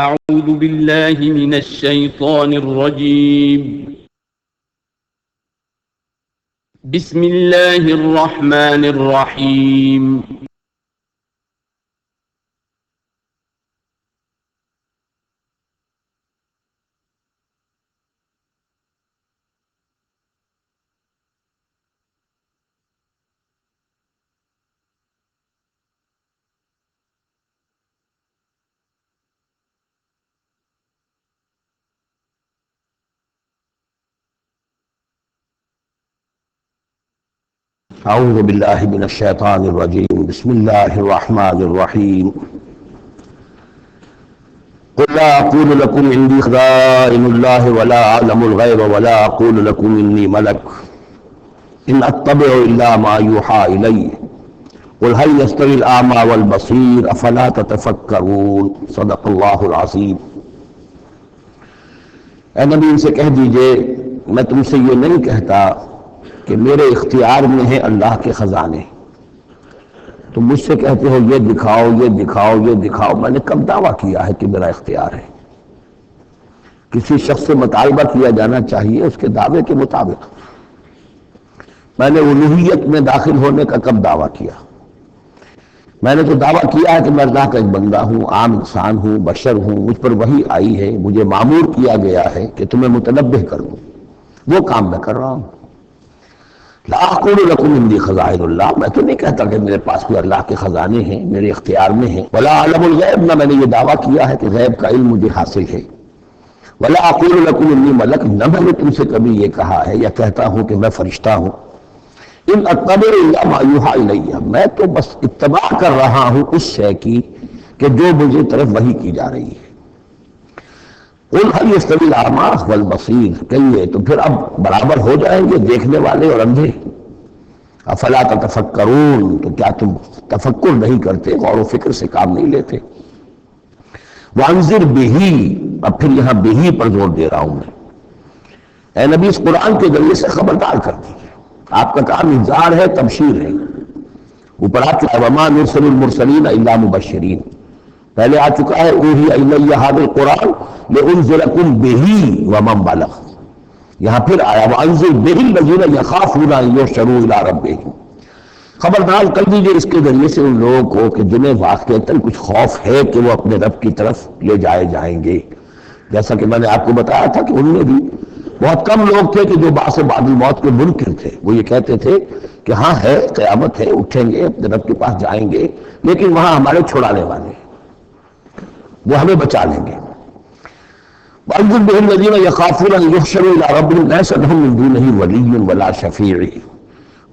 أعوذ بالله من الشيطان الرجيم. بسم الله الرحمن الرحيم. اعوذ باللہ من الشیطان الرجیم بسم اللہ الرحمن الرحیم قل لا اقول لكم عندي خزائن الله ولا اعلم الغیب ولا اقول لكم انی ملک ان اتبع الا ما یوحى الی قل هل يستوي الاعمى والبصیر افلا تتفکرون صدق اللہ العظیم۔ اے نبی ان سے کہہ دیجئے میں تم سے یہ نہیں کہتا کہ میرے اختیار میں ہیں اللہ کے خزانے، تم مجھ سے کہتے ہو یہ دکھاؤ یہ دکھاؤ یہ دکھاؤ، میں نے کب دعویٰ کیا ہے کہ میرا اختیار ہے؟ کسی شخص سے مطالبہ کیا جانا چاہیے اس کے دعوے کے مطابق۔ میں نے الوہیت میں داخل ہونے کا کب دعویٰ کیا؟ میں نے تو دعویٰ کیا ہے کہ میں اللہ کا ایک بندہ ہوں، عام انسان ہوں، بشر ہوں، مجھ پر وحی آئی ہے، مجھے مامور کیا گیا ہے کہ تمہیں متنبہ کروں، وہ کام میں کر رہا ہوں۔ لا اقول لکم عندی خزائن اللہ، میں تو نہیں کہتا کہ میرے پاس کوئی اللہ کے خزانے ہیں، میرے اختیار میں ہیں۔ ولا اعلم الغیب، نہ میں نے یہ دعویٰ کیا ہے کہ غیب کا علم مجھے حاصل ہے۔ ولا اقول لکم انی ملک، نہ میں نے تم سے کبھی یہ کہا ہے یا کہتا ہوں کہ میں فرشتہ ہوں۔ ان اتبع الا ما یوحى الی، میں تو بس اتباع کر رہا ہوں اس شے کی کہ جو مجھے طرف وحی کی جا رہی ہے۔ قل هل يستوي الاعمى والبصیر، کہیے تو پھر اب برابر ہو جائیں گے دیکھنے والے اور اندھے؟ افلا تتفکرون، تو کیا تم تفکر نہیں کرتے، غور و فکر سے کام نہیں لیتے؟ وانذر به، اب پھر یہاں به پر زور دے رہا ہوں میں۔ اے نبی اس قرآن کے ذریعے سے خبردار کر دیجیے، آپ کا کام انذار ہے، تبشیر ہے۔ اوپر آ چکا ہے وما نرسل المرسلین الا مبشرین، پہلے آ چکا ہے اوحی الی ھذا القرآن لانذرکم بہ ومن بلغ، یہاں پھر آیا وانذر بہ الذین یخافون ان یحشروا الی ربہم، خبردار کر دیجیے اس کے ذریعے سے ان لوگوں کو کہ جنہیں واقعتاً کچھ خوف ہے کہ وہ اپنے رب کی طرف لے جائے جائیں گے۔ جیسا کہ میں نے آپ کو بتایا تھا کہ ان میں بھی بہت کم لوگ تھے کہ جو بعث بعد الموت کے منکر تھے، وہ یہ کہتے تھے کہ ہاں ہے قیامت ہے، اٹھیں گے اپنے رب کے پاس جائیں گے، لیکن وہاں ہمارے چھڑانے والے ہیں، وہ ہمیں بچا لیں گے۔ وَأَنذِرْ بِهِ الَّذِينَ يَخَافُونَ أَن يُحْشَرُوا إِلَىٰ رَبِّهِمْ لَيْسَ لَهُم مِّن دُونِهِ وَلِيٌّ وَلَا شَفِيعٌ،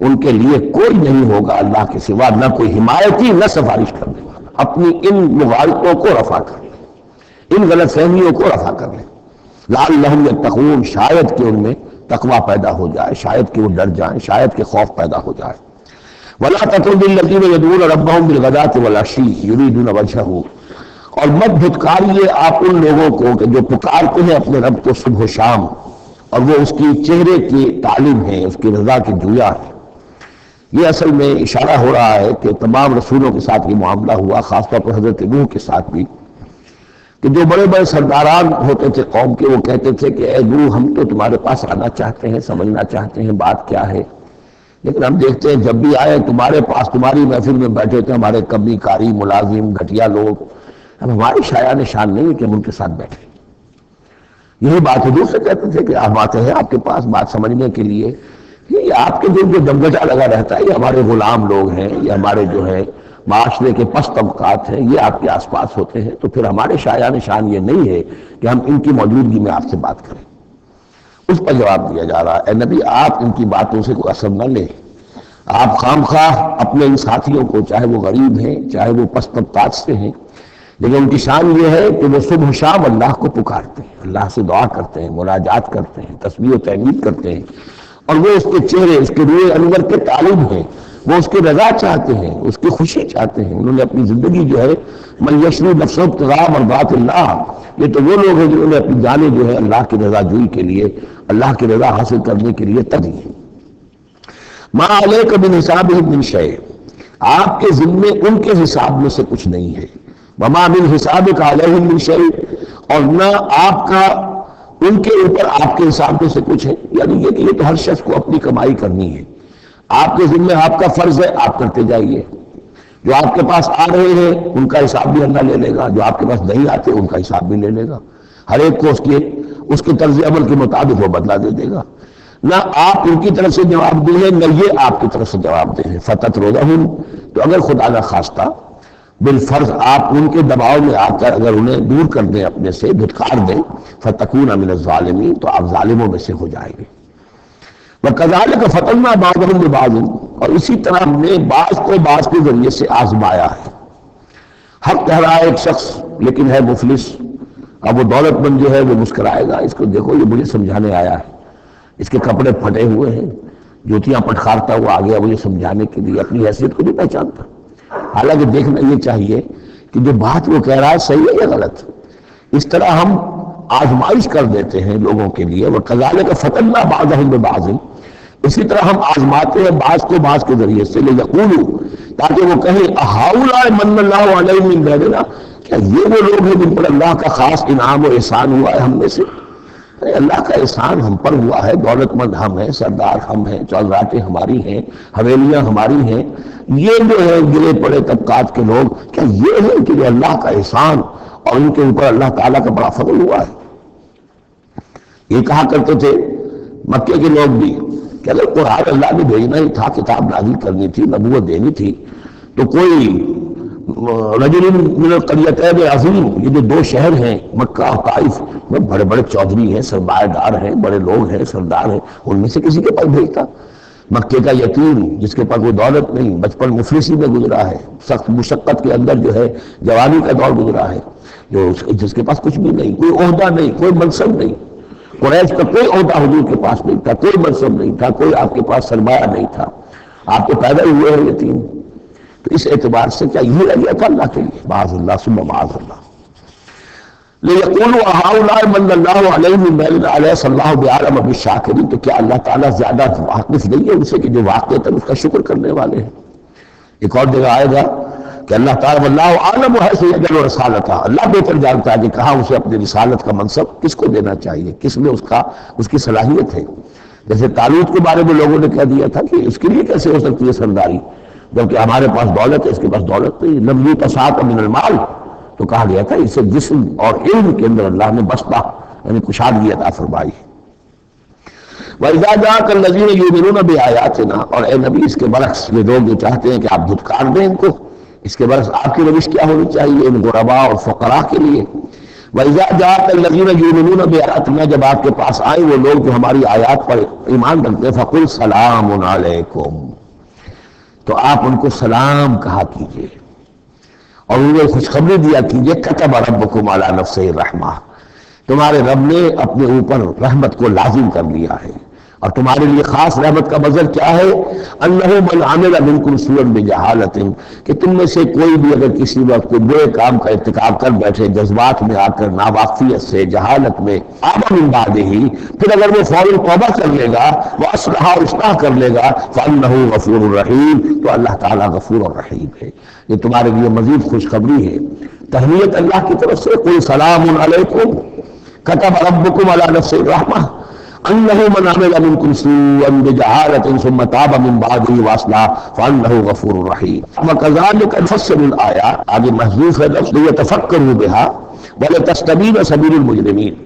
ان کے لیے کوئی نہیں ہوگا اللہ کے سوا، نہ کوئی حمایتی نہ سفارش کرنے والا۔ اپنی ان مغالطوں کو رفع کر لیں، ان غلط فہمیوں کو رفع کر لیں۔ لعلہم یتقون، شاید کہ ان میں تقوی پیدا ہو جائے، شاید کہ وہ ڈر جائیں، شاید کہ خوف پیدا ہو جائے۔ وَلَا تَطْرُدِ الَّذِينَ يَدْعُونَ رَبَّهُمْ بِالْغَدَاةِ وَالْعَشِيِّ يُرِيدُونَ وَجْهَهُ، اور مت دھتکاریے آپ ان لوگوں کو کہ جو پکارتے ہیں اپنے رب کو صبح و شام، اور وہ اس کی چہرے کی طالب ہیں، اس کی رضا کی جویا ہیں۔ یہ اصل میں اشارہ ہو رہا ہے کہ تمام رسولوں کے ساتھ یہ معاملہ ہوا، خاص طور پر حضرت نوح کے ساتھ بھی، کہ جو بڑے بڑے سرداران ہوتے تھے قوم کے، وہ کہتے تھے کہ اے نوح ہم تو تمہارے پاس آنا چاہتے ہیں، سمجھنا چاہتے ہیں بات کیا ہے، لیکن ہم دیکھتے ہیں جب بھی آئے تمہارے پاس، تمہاری محفل میں بیٹھے تھے ہمارے کمی کاری ملازم گھٹیا لوگ، اب ہماری شایان نشان نہیں ہے کہ ہم ان کے ساتھ بیٹھے۔ یہی بات حضور سے کہتے تھے کہ ہم آتے ہیں آپ کے پاس بات سمجھنے کے لیے، یہ آپ کے دل جو دمگٹا لگا رہتا ہے، یہ ہمارے غلام لوگ ہیں، یہ ہمارے جو ہے معاشرے کے پست طبقات ہیں، یہ آپ کے آس پاس ہوتے ہیں، تو پھر ہمارے شایان نشان یہ نہیں ہے کہ ہم ان کی موجودگی میں آپ سے بات کریں۔ اس پر جواب دیا جا رہا ہے اے نبی آپ ان کی باتوں سے کوئی اثر نہ لیں، آپ خام خواہ اپنے ان ساتھیوں کو، چاہے وہ غریب ہیں چاہے وہ پست طبقات سے ہیں، لیکن ان کی شان یہ ہے کہ وہ صبح و شام اللہ کو پکارتے ہیں، اللہ سے دعا کرتے ہیں، مناجات کرتے ہیں، تسبیح و تحمید کرتے ہیں، اور وہ اس کے چہرے، اس کے روح انور کے طالب ہیں، وہ اس کی رضا چاہتے ہیں، اس کی خوشی چاہتے ہیں۔ انہوں نے اپنی زندگی جو ہے من یشری نفسہ ابتغاء مرضات اللہ، یہ تو وہ لوگ ہیں جنہوں نے اپنی جانیں جو ہے اللہ کی رضا جوئی کے لیے، اللہ کی رضا حاصل کرنے کے لیے تدی ہیں۔ ما علیک من حسابہم من شیء، آپ کے ذمے ان کے حساب میں سے کچھ نہیں ہے۔ وما من حسابک علیہم من شیء، اور نہ آپ کا ان کے اوپر آپ کے حساب میں سے کچھ ہے، یعنی یہ کہ یہ تو ہر شخص کو اپنی کمائی کرنی ہے، آپ کے ذمہ آپ کا فرض ہے، آپ کرتے جائیے، جو آپ کے پاس آ رہے ہیں ان کا حساب بھی اللہ لے لے گا، جو آپ کے پاس نہیں آتے ان کا حساب بھی لے لے گا، ہر ایک کو اس کے طرز عمل کے مطابق وہ بدلہ دے دے گا، نہ آپ ان کی طرف سے جواب دیں نہ یہ آپ کی طرف سے جواب دیں۔ فتطردہم، تو اگر خدا نہ خواستہ بالفرض آپ ان کے دباؤ میں آ کر اگر انہیں دور کر دیں، اپنے سے دھتکار دیں، فتکون من الظالمین، تو آپ ظالموں میں سے ہو جائیں گے۔ وَكَذَلِكَ فَتَنَّا بَعْضَهُم بِبَعْضٍ، اور اسی طرح ہم نے بعض کو بعض کے ذریعے سے آزمایا ہے۔ حق کہہ رہا ہے ایک شخص لیکن ہے مفلس، اب وہ دولت مند جو ہے وہ مسکرائے گا، اس کو دیکھو یہ مجھے سمجھانے آیا ہے، اس کے کپڑے پھٹے ہوئے ہیں، جوتیاں پٹخارتا ہوا آ گیا مجھے سمجھانے کے لیے، اپنی حیثیت کو نہیں پہچانتا۔ حالانکہ دیکھنا یہ چاہیے کہ جو بات وہ کہہ رہا ہے صحیح ہے یا غلط۔ اس طرح ہم آزمائش کر دیتے ہیں لوگوں کے لیے، وَكَذَلِكَ فَتَنَّا بَعْضَهُم بِبَعْضٍ، اسی طرح ہم آزماتے ہیں بعض کو بعض کے ذریعے سے، لِيَقُولُوا، تاکہ وہ کہیں أَهَٰؤُلَاءِ مَنَّ اللَّهُ عَلَيْهِم مِّن بَيْنِنَا، کیا یہ وہ لوگ ہیں جن پر اللہ کا خاص انعام و احسان ہوا ہے ہم میں سے؟ اللہ کا احسان ہم پر ہوا ہے، دولت مند ہم ہیں، سردار ہم ہیں، چوزراتیں ہماری ہیں، حویلیاں ہماری ہیں، یہ جو ہے گرے پڑے طبقات کے لوگ، کیا یہ ہے کہ جو اللہ کا احسان اور ان کے اوپر اللہ تعالیٰ کا بڑا فضل ہوا ہے؟ یہ کہا کرتے تھے مکے کے لوگ بھی کہ اگر قرآن اللہ نے بھیجنا ہی تھا، کتاب نازل کرنی تھی، نبوت دینی تھی، تو کوئی رجل من القریتین عظیم، یہ جو دو شہر ہیں مکہ اور طائف میں بڑے بڑے چودھری ہیں، سرمایہ دار ہیں، بڑے لوگ ہیں، سردار ہیں، ان میں سے کسی کے پاس بھیجتا۔ مکے کا یتیم جس کے پاس کوئی دولت نہیں، بچپن مفلسی میں گزرا ہے، سخت مشقت کے اندر جو ہے جوانی کا دور گزرا ہے، جس کے پاس کچھ بھی نہیں، کوئی عہدہ نہیں، کوئی منصب نہیں، قریش کا کوئی عہدہ حضور کے پاس نہیں تھا، کوئی منصب نہیں تھا، کوئی آپ کے پاس سرمایہ نہیں تھا، آپ کے پیدا ہوئے ہیں یتیم، تو اس اعتبار سے کیا یہ رہ گیا تھا اللہ کے لیے؟ معاذ اللہ ثم معاذ اللہ۔ لِيَقُولُوا أَهَٰؤُلَاءِ مَنَّ اللَّهُ عَلَيْهِم مِّن بَيْنِنَا أَلَيْسَ اللَّهُ بِأَعْلَمَ بِالشَّاكِرِينَ، تو کیا اللہ تعالیٰ زیادہ واقف نہیں ہے ان سے کہ جو واقعتاً اس کا شکر کرنے والے ہیں؟ ایک اور جگہ آئے گا کہ اللہ تعالیٰ وَاللَّهُ أَعْلَمُ حَيْثُ يَجْعَلُ رِسَالَتَهُ، اللہ بہتر جانتا ہے کہ کہاں اسے اپنی رسالت کا منصب کس کو دینا چاہیے، کس میں اس کی صلاحیت ہے۔ جیسے طالوت کے بارے میں لوگوں نے کہہ دیا تھا کہ اس کے لیے کیسے ہو سکتی ہے سرداری، جبکہ ہمارے پاس دولت ہے، اس کے پاس دولت نہیں، لم یؤت سعۃ من المال، تو کہا گیا تھا اسے جسم اور علم کے اندر اللہ نے بسطہ یعنی کشادگی عطا فرمائی۔ وَإِذَا جَاءَكَ الَّذِينَ يُؤْمِنُونَ بِآيَاتِنَا، اور اے نبی اس کے برعکس یہ لوگ جو چاہتے ہیں کہ آپ دھتکار دیں ان کو، اس کے برعکس آپ کی روش کیا ہونی چاہیے ان غرباء اور فقراء کے لیے؟ وَإِذَا جَاءَكَ الَّذِينَ يُؤْمِنُونَ بِآيَاتِنَا، جب آپ کے پاس آئیں وہ لوگ جو ہماری آیات پر ایمان رکھتے ہیں، فَقُلْ سَلَامٌ عَلَيْكُمْ، تو آپ ان کو سلام کہا کیجئے اور انہیں خوشخبری دیا کیجئے، کتب ربکم علی نفسہ الرحمہ، تمہارے رب نے اپنے اوپر رحمت کو لازم کر لیا ہے، اور تمہارے لیے خاص رحمت کا مظہر کیا ہے؟ انہ من عمل منکم سوءا بجہالۃ، کہ تم میں سے کوئی بھی اگر کسی وقت کوئی برے کام کا ارتکاب کر بیٹھے، جذبات میں آ کر، ناواقفیت سے، جہالت میں، آب من بعدہ، پھر اگر وہ فوراً توبہ کر لے گا، وہ اصلاح اور اصلاح کر لے گا، فانہ غفور الرحیم، تو اللہ تعالیٰ غفور الرحیم ہے۔ یہ تمہارے لیے مزید خوشخبری ہے، تہنیت اللہ کی طرف سے، قل سلام علیکم کتب ربکم علی نفسہ الرحمہ انہ من عمل منکم سوءا بجہالۃ ثم تاب من بعدہ واصلح فانہ غفور رحیم۔ وکذلک نفصل الآیات، آگے محذوف ہے لفظ لیتفکروا بها ولتستبین سبیل المجرمین،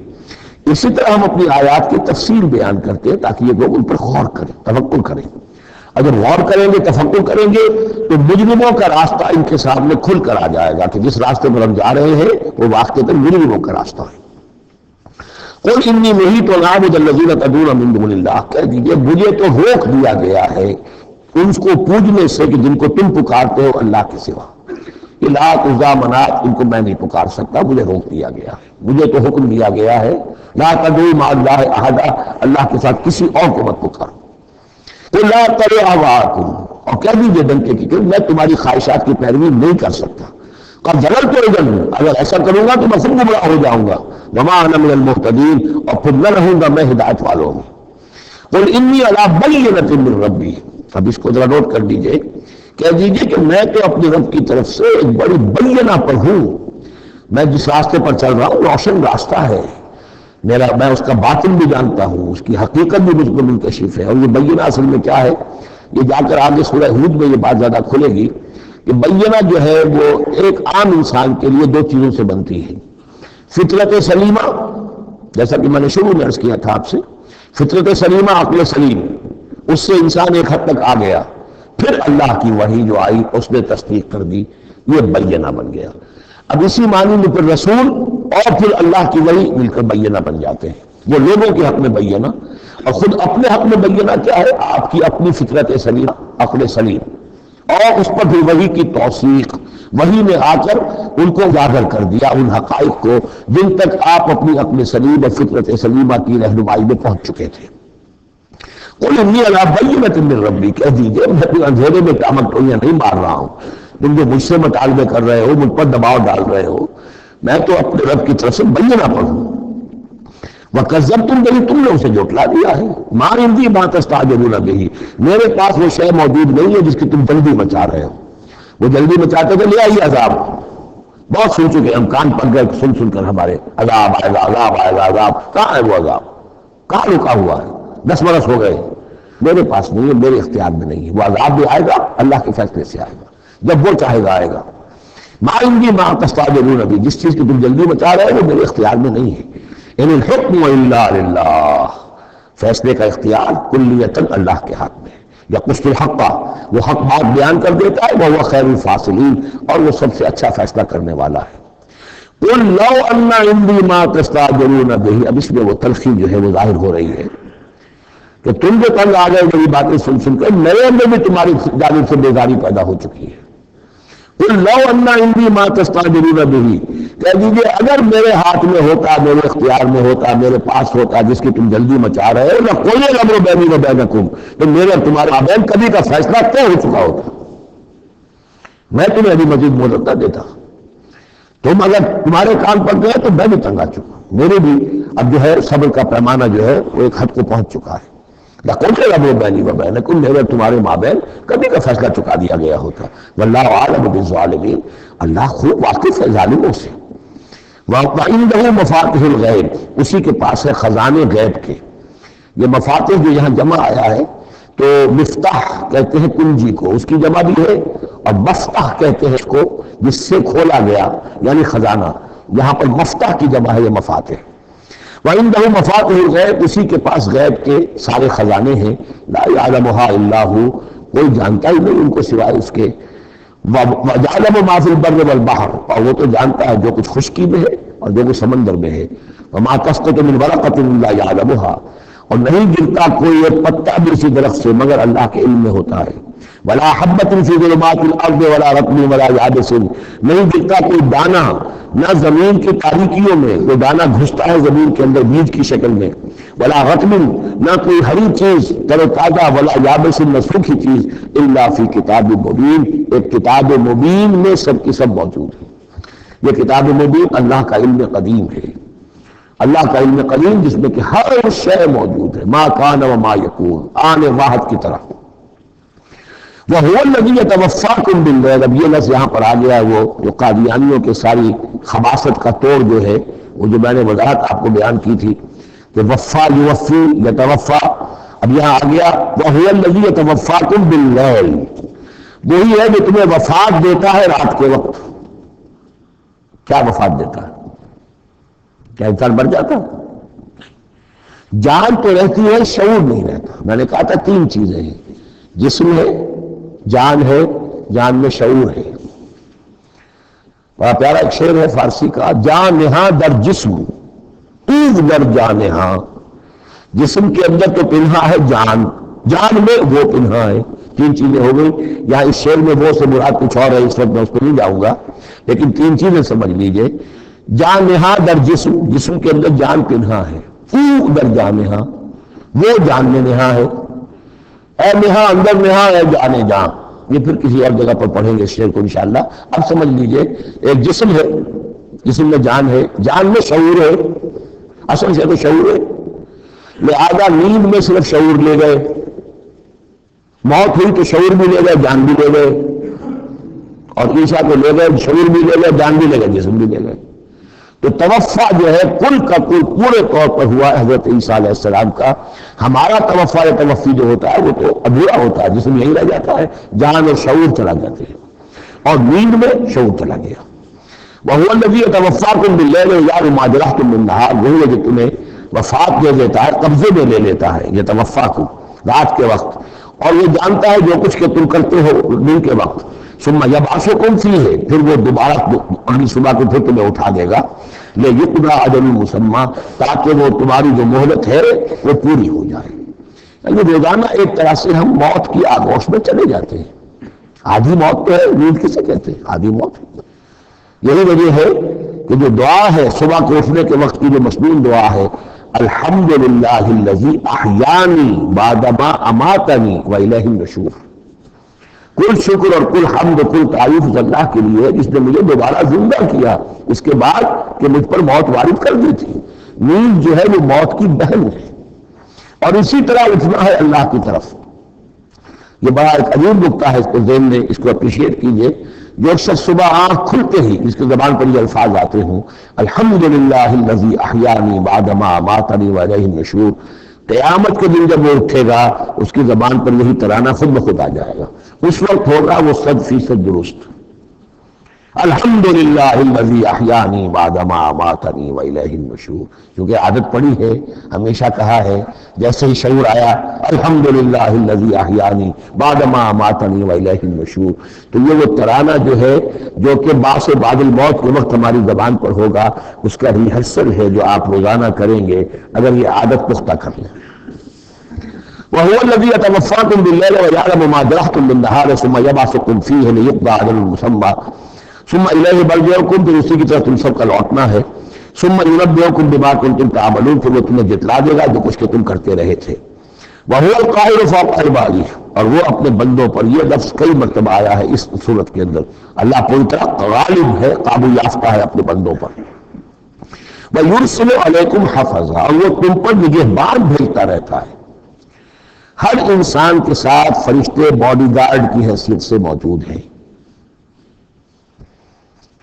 اسی طرح ہم اپنی آیات کی تفسیر بیان کرتے ہیں تاکہ یہ لوگ ان پر غور کریں، تفکر کریں۔ اگر غور کریں گے، تفکر کریں گے، تو مجرموں کا راستہ ان کے سامنے کھل کر آ جائے گا کہ جس راستے پر ہم جا رہے ہیں وہ واقعتاً مجرموں کا راستہ ہے۔ قل انی نہیت ان اعبد الذین تدعون من دون اللہ، کہہ دیجیے مجھے تو روک دیا گیا ہے ان کو پوجنے سے کہ جن کو تم پکارتے ہو اللہ کے سوا، لات عزا منات، ان کو میں نہیں پکار سکتا، مجھے روک دیا گیا ہے، مجھے تو حکم دیا گیا ہے لا تدعوا مع اللہ احدا، اللہ کے ساتھ کسی اور کو مت پکارو۔ قل لا اتبع اہواءکم، اور کہہ دیجیے ڈنکے کی کہ میں تمہاری خواہشات کی پیروی نہیں کر سکتا، قد ضللت اذا، اگر ایسا کروں گا تو میں خود گمراہ ہو جاؤں گا، وما انا من المہتدین، اور پھر نہ رہوں گا میں ہدایت والوں میں۔ قل انی علی بینۃ من ربی، اب اس کو ذرا نوٹ کر دیجئے، کہہ دیجئے کہ میں تو اپنے رب کی طرف سے ایک بڑی بینہ پر ہوں، میں جس راستے پر چل رہا ہوں روشن راستہ ہے میں اس کا باطن بھی جانتا ہوں، اس کی حقیقت بھی مجھ کو منکشف ہے۔ اور یہ بینہ اصل میں کیا ہے، یہ جا کر آگے سورہ ہود میں یہ بات زیادہ کھلے گی کہ بینہ جو ہے وہ ایک عام انسان کے لیے دو چیزوں سے بنتی ہے، فطرت سلیمہ، جیسا کہ میں نے شروع میں عرض کیا تھا آپ سے، فطرت سلیمہ، عقل سلیم، اس سے انسان ایک حد تک آ گیا، پھر اللہ کی وحی جو آئی اس نے تصدیق کر دی، یہ بینہ بن گیا۔ اب اسی معنی میں پھر رسول اور پھر اللہ کی وحی مل کر بینہ بن جاتے ہیں۔ وہ لوگوں کے حق میں بینہ، اور خود اپنے حق میں بینہ کیا ہے، آپ کی اپنی فطرت سلیم، عقل سلیم، اور اس پر پھر وحی کی توثیق، وحی نے آ کر ان کو اجاگر کر دیا، ان حقائق کو جن تک آپ اپنی عقل سلیم اور فطرت سلیمہ کی رہنمائی میں پہنچ چکے تھے۔ قل انی علی بینۃ من ربی، کہہ دیجیے میں تو اندھیرے میں ٹامکٹولیاں نہیں مار رہا ہوں، تم جو مجھ سے مطالبے کر رہے ہو، مجھ پر دباؤ ڈال رہے ہو، میں تو اپنے رب کی طرف سے بینہ پر ہوں۔ وَكَذَّبْتُمْ بِهِ، تم نے اسے جھٹلا دیا ہے۔ مَا عِندِي مَا تَسْتَعْجِلُونَ بِهِ، میرے پاس وہ شے موجود نہیں ہے جس کی تم جلدی مچا رہے ہو۔ وہ جلدی مچاتے تھے، لے آئیے عذاب، بہت سن چکے ہم، کان پک گئے سن کر ہمارے، عذاب آئے گا، عذاب آئے گا، عذاب، کہاں ہے وہ عذاب؟ کہاں رکا ہوا ہے؟ 10 برس ہو گئے، میرے پاس نہیں ہے، میرے اختیار میں نہیں ہے۔ وہ عذاب بھی آئے گا، اللہ کے فیصلے سے آئے گا، جب وہ چاہے گا آئے گا۔ مَا عِندِي مَا تَسْتَعْجِلُونَ بِهِ، جس چیز کی تم جلدی مچا رہے ہو وہ میرے اختیار میں نہیں ہے۔ ان الحکم الا للہ، فیصلے کا اختیار کلیتاً اللہ کے ہاتھ میں ہے۔ یقص الحق، وہ حق بات بیان کر دیتا ہے، وہو خیر الفاصلین، اور وہ سب سے اچھا فیصلہ کرنے والا ہے۔ قل لو ان عندی ما تستعجلون به، اب اس میں وہ تلخی جو ہے وہ ظاہر ہو رہی ہے کہ تم جو تنگ آ گئے میری باتیں سن کر، میرے اندر بھی تمہاری جانب سے بیزاری پیدا ہو چکی ہے۔ قل لو ان عندی ما تستعجلون به، کہہ دیجیے اگر میرے ہاتھ میں ہوتا، میرے اختیار میں ہوتا، میرے پاس ہوتا جس کی تم جلدی مچا رہے ہو، لقضی الامر بینی و بینکم، تو میرے اور تمہارے مابین کبھی کا فیصلہ طے ہو چکا ہوتا، میں تمہیں ابھی مزید مہلت نہ دیتا۔ تم اگر تمہارے کان پک گئے تو میں بھی تنگ آ چکا، میرے بھی اب جو ہے صبر کا پیمانہ جو ہے وہ ایک حد کو پہنچ چکا ہے۔ لقضی الامر بینی و بینکم، میرے اور تمہارے مابین کبھی کا فیصلہ چکا دیا گیا ہوتا۔ واللہ اعلم بالظالمین، اللہ خوب واقف ہے ظالموں سے۔ وَعِندَهُ مَفَاتِحُ الْغَیْبِ، اسی کے پاس ہے خزانے غیب کے۔ یہ مفاتح جو یہاں جمع آیا ہے تو مفتاح کہتے ہیں کنجی کو، اس کی جمع بھی ہے، اور مفتاح کہتے ہیں اس کو جس سے کھولا گیا، یعنی خزانہ۔ یہاں پر مفتاح کی جمع ہے یہ مفاتح۔ وَعِندَهُ مَفَاتِحُ الْغَیْبِ، اسی کے پاس غیب کے سارے خزانے ہیں۔ لَا يَعْلَمُهَا إِلَّا هُوَ، کوئی جانتا ہی نہیں ان کو سوائے اس کے۔ وَيَعْلَمُ مَا فِي الْبَرِّ وَالْبَحْرِ، اور وہ تو جانتا ہے جو کچھ خشکی میں ہے اور جو کچھ سمندر میں ہے۔ وَمَا تَسْقُطُ مِنْ وَرَقَةٍ إِلَّا يَعْلَمُهَا، اور نہیں گرتا کوئی ایک پتا بھی اسی درخت سے مگر اللہ کے علم میں ہوتا ہے۔ وَلَا حَبَّةٍ فِي ظُلُمَاتِ الْأَرْضِ وَلَا رَطْبٍ وَلَا يَابِسٍ، نہیں گرتا کوئی دانہ نہ زمین کی تاریکیوں میں، وہ دانہ گھستا ہے زمین کے اندر بیج کی شکل میں، ولا رطب، نہ کوئی ہری چیز تر و تازہ، ولا یابس، نہ سوکھی چیز، الا فی کتاب مبین، ایک کتاب مبین میں سب کی سب موجود ہے۔ یہ کتاب مبین اللہ کا علم قدیم ہے، اللہ کا علم قدیم جس میں کہ ہر شے موجود ہے، ما کان و ما یکون، آن واحد کی طرح۔ وَهُوَ الَّذِي يَتَوَفَّاكُم بِاللَّيْلِ، اب یہ لفظ یہاں پر آ گیا ہے، وہ جو قادیانیوں کے ساری خباثت کا توڑ جو ہے، وہ جو میں نے وضاحت آپ کو بیان کی تھی کہ وفا یوفی یتوفا، اب یہاں آ گیا وَهُوَ الَّذِي يَتَوَفَّاكُم بِاللَّيْلِ، وہی ہے جو تمہیں وفات دیتا ہے رات کے وقت۔ کیا وفات دیتا ہے؟ کیا انسان مر جاتا ہے؟ جان تو رہتی ہے، شعور نہیں رہتا۔ میں نے کہا تھا 3 چیزیں ہیں، جسم ہے، جان ہے، جان میں شعور ہے۔ بڑا پیارا ایک شعر ہے فارسی کا، جان نہاں در جسم ایز در جان نہاں، جسم کے اندر تو پنہا ہے جان، جان میں وہ پنہا ہے۔ 3 چیزیں ہو گئی۔ یہاں اس شعر میں وہ سے مراد کچھ اور ہے، اس وقت میں اس کو نہیں جاؤں گا، لیکن 3 چیزیں سمجھ لیجئے۔ جان نہاں در جسم، جسم کے اندر جان پنہا ہے، او در جان نہاں، وہ جان میں نہا ہے، اے نہا اندر نہا ہے جانے جان۔ یہ پھر کسی اور جگہ پر پڑھیں گے اس شعر کو انشاءاللہ۔ اب سمجھ لیجئے، ایک جسم ہے، جسم میں جان ہے، جان میں شعور ہے، اصل سے تو شعور ہے، لہذا نیند میں صرف شعور لے گئے، موت ہوئی تو شعور بھی لے گئے، جان بھی لے گئے، اور عیسیٰ کو لے گئے، شعور بھی لے گئے، جان بھی لے گئے، جسم بھی لے گئے۔ تو توفع جو ہے کل کا کل پورے طور پر ہوا حضرت عیسیٰ علیہ السلام کا. ہمارا توفع یا توفی جو ہوتا ہے وہ تو ادھورا ہوتا ہے، جسم یہی رہ جاتا ہے، جان اور شعور چلا جاتے ہیں، اور نیند میں شعور چلا گیا. وَهُوَ الَّذِي يَتَوَفَّاكُم بِاللَّيْلِ وَيَعْلَمُ مَا جَرَحْتُم بِالنَّهَارِ، وہی ہے جو تمہیں وفات دے دیتا ہے، قبضے میں لے لیتا ہے، یتوفاکم رات کے وقت، اور یہ جانتا ہے جو کچھ کہ تم کرتے ہو دن کے وقت. ثم یبعثکم فیہ، پھر وہ دوبارہ اگلی صبح کو پھر تمہیں اٹھا دے گا. لیقضی اجل مسمى، تاکہ وہ تمہاری جو مہلت ہے وہ پوری ہو جائے. یعنی روزانہ ایک طرح سے ہم موت کی آغوش میں چلے جاتے ہیں. آدھی موت تو ہے، نیند کسے کہتے ہیں؟ آدھی موت. یہی وجہ ہے کہ جو دعا ہے صبح کو اٹھنے کے وقت کی جو مسنون دعا ہے، الحمدللہ الذی احیانی بعدما اماتنی والیہ النشور، کل شکر اور کل حمد کل تعریف اس اللہ کے لیے ہے جس نے مجھے دوبارہ زندہ کیا اس کے بعد کہ مجھ پر موت وارد کر دی تھی. نیند جو ہے وہ موت کی بہن ہے، اور اسی طرح اٹھنا ہے اللہ کی طرف. یہ بڑا ایک عجیب نکتہ ہے، اس کو ذہن میں اس کو اپریشیٹ کیجئے. جو شخص صبح آنکھ کھلتے ہی جس کے زبان پر یہ الفاظ آتے ہوں، الحمدللہ الذی احیانی بعدما اماتنی والیہ النشور، قیامت کے دن جب وہ اٹھے گا اس کی زبان پر یہی ترانہ خود بخود آ جائے گا. اس وقت ہوگا وہ 100% درست. الحمدللہ الذی احیانی بعدما اماتنی والیہ النشور، کیونکہ عادت پڑی ہے، ہمیشہ کہا ہے، جیسے ہی شعور آیا الحمدللہ الذی احیانی بعدما اماتنی والیہ النشور، تو یہ وہ ترانہ جو ہے جو کہ باعث بعد الموت کے وقت ہماری زبان پر ہوگا، اس کا ریہرسل ہے جو آپ روزانہ کریں گے اگر یہ عادت پختہ کر لیں. وَهُوَ الَّذِي يَتَوَفَّاكُم بِاللَّيْلِ وَيَعْلَمُ مَا جَرَحْتُم بِالنَّهَارِ ثُمَّ يَبْعَثُكُم فِيهِ لِيُقْضَىٰ أَجَلٌ مُّسَمًّى ثُمَّ إِلَيْهِ مَرْجِعُكُم، پھر اسی کی طرف تم سب کا لوٹنا ہے. ثُمَّ يُنَبِّئُكُم بِمَا كُنتُمْ تَعْمَلُونَ، پھر وہ تمہیں جتلا دے گا جو کچھ کہ تم کرتے رہے تھے. وَهُوَ الْقَاهِرُ فَوْقَ عِبَادِهِ، اور وہ اپنے بندوں پر، یہ لفظ کئی مرتبہ آیا ہے اس صورت کے اندر. اللہ پوری طرح غالب ہے، قابو یافتہ ہے اپنے بندوں پر. وَيُرْسِلُ عَلَيْكُمْ حَفَظًا، اور وہ تم پر نگہبان بھیجتا رہتا ہے. ہر انسان کے ساتھ فرشتے باڈی گارڈ کی حیثیت سے موجود ہیں،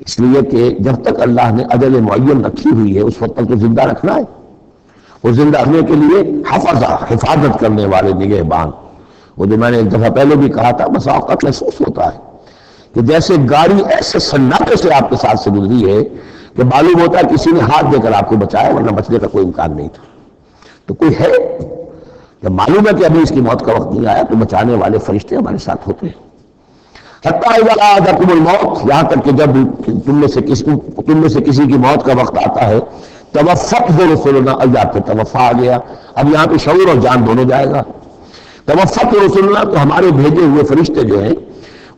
اس لیے کہ جب تک اللہ نے اجل معین رکھی ہوئی ہے اس وقت تک تو زندہ رکھنا ہے. وہ زندہ رکھنے کے لیے حفاظت کرنے والے نگہبان. وہ جو میں نے ایک دفعہ پہلے بھی کہا تھا، بس اوقات محسوس ہوتا ہے کہ جیسے گاڑی ایسے سناٹے سے آپ کے ساتھ سے گزری ہے کہ معلوم ہوتا ہے کسی نے ہاتھ دے کر آپ کو بچایا، ورنہ بچنے کا کوئی امکان نہیں تھا. تو کوئی ہے، جب معلوم ہے کہ ابھی اس کی موت کا وقت نہیں آیا تو بچانے والے فرشتے ہمارے ساتھ ہوتے ہیں. حتیٰ اذا احدکم الموت، یہاں تک کہ جب تم میں سے کسی کی موت کا وقت آتا ہے، توفته رسلنا، اللہ پہ توفا آ گیا. اب یہاں پہ شعور اور جان دونوں جائے گا. توفته رسلنا، تو ہمارے بھیجے ہوئے فرشتے جو ہیں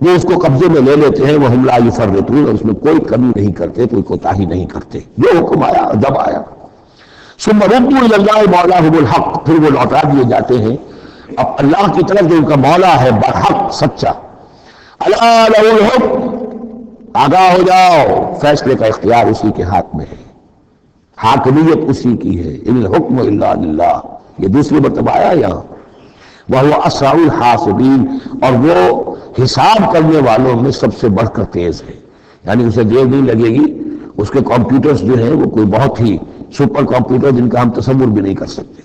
وہ اس کو قبضے میں لے لیتے ہیں. وہم لا یفرطون، اس میں کوئی کمی نہیں کرتے، کوئی کوتاہی نہیں کرتے، جو حکم آیا جب آیا. ثم ردوا الى الله مولاهم الحق، پھر وہ لوٹا دیے جاتے ہیں اب اللہ کی طرف جو ان کا مولا ہے برحق، سچا. الا له الحکم، آگاہ ہو جاؤ، فیصلے کا اختیار اسی کے ہاتھ میں ہے، حاکمیت اسی کی ہے. ان الحکم الا للہ، یہ دوسری مرتبہ آیا یہاں. وهو اسرع الحاسبین، اور وہ حساب کرنے والوں میں سب سے بڑھ کر تیز ہے. یعنی اسے دیر نہیں لگے گی. اس کے کمپیوٹرز جو ہیں وہ کوئی بہت ہی سپر کمپیوٹر جن کا ہم تصور بھی نہیں کر سکتے.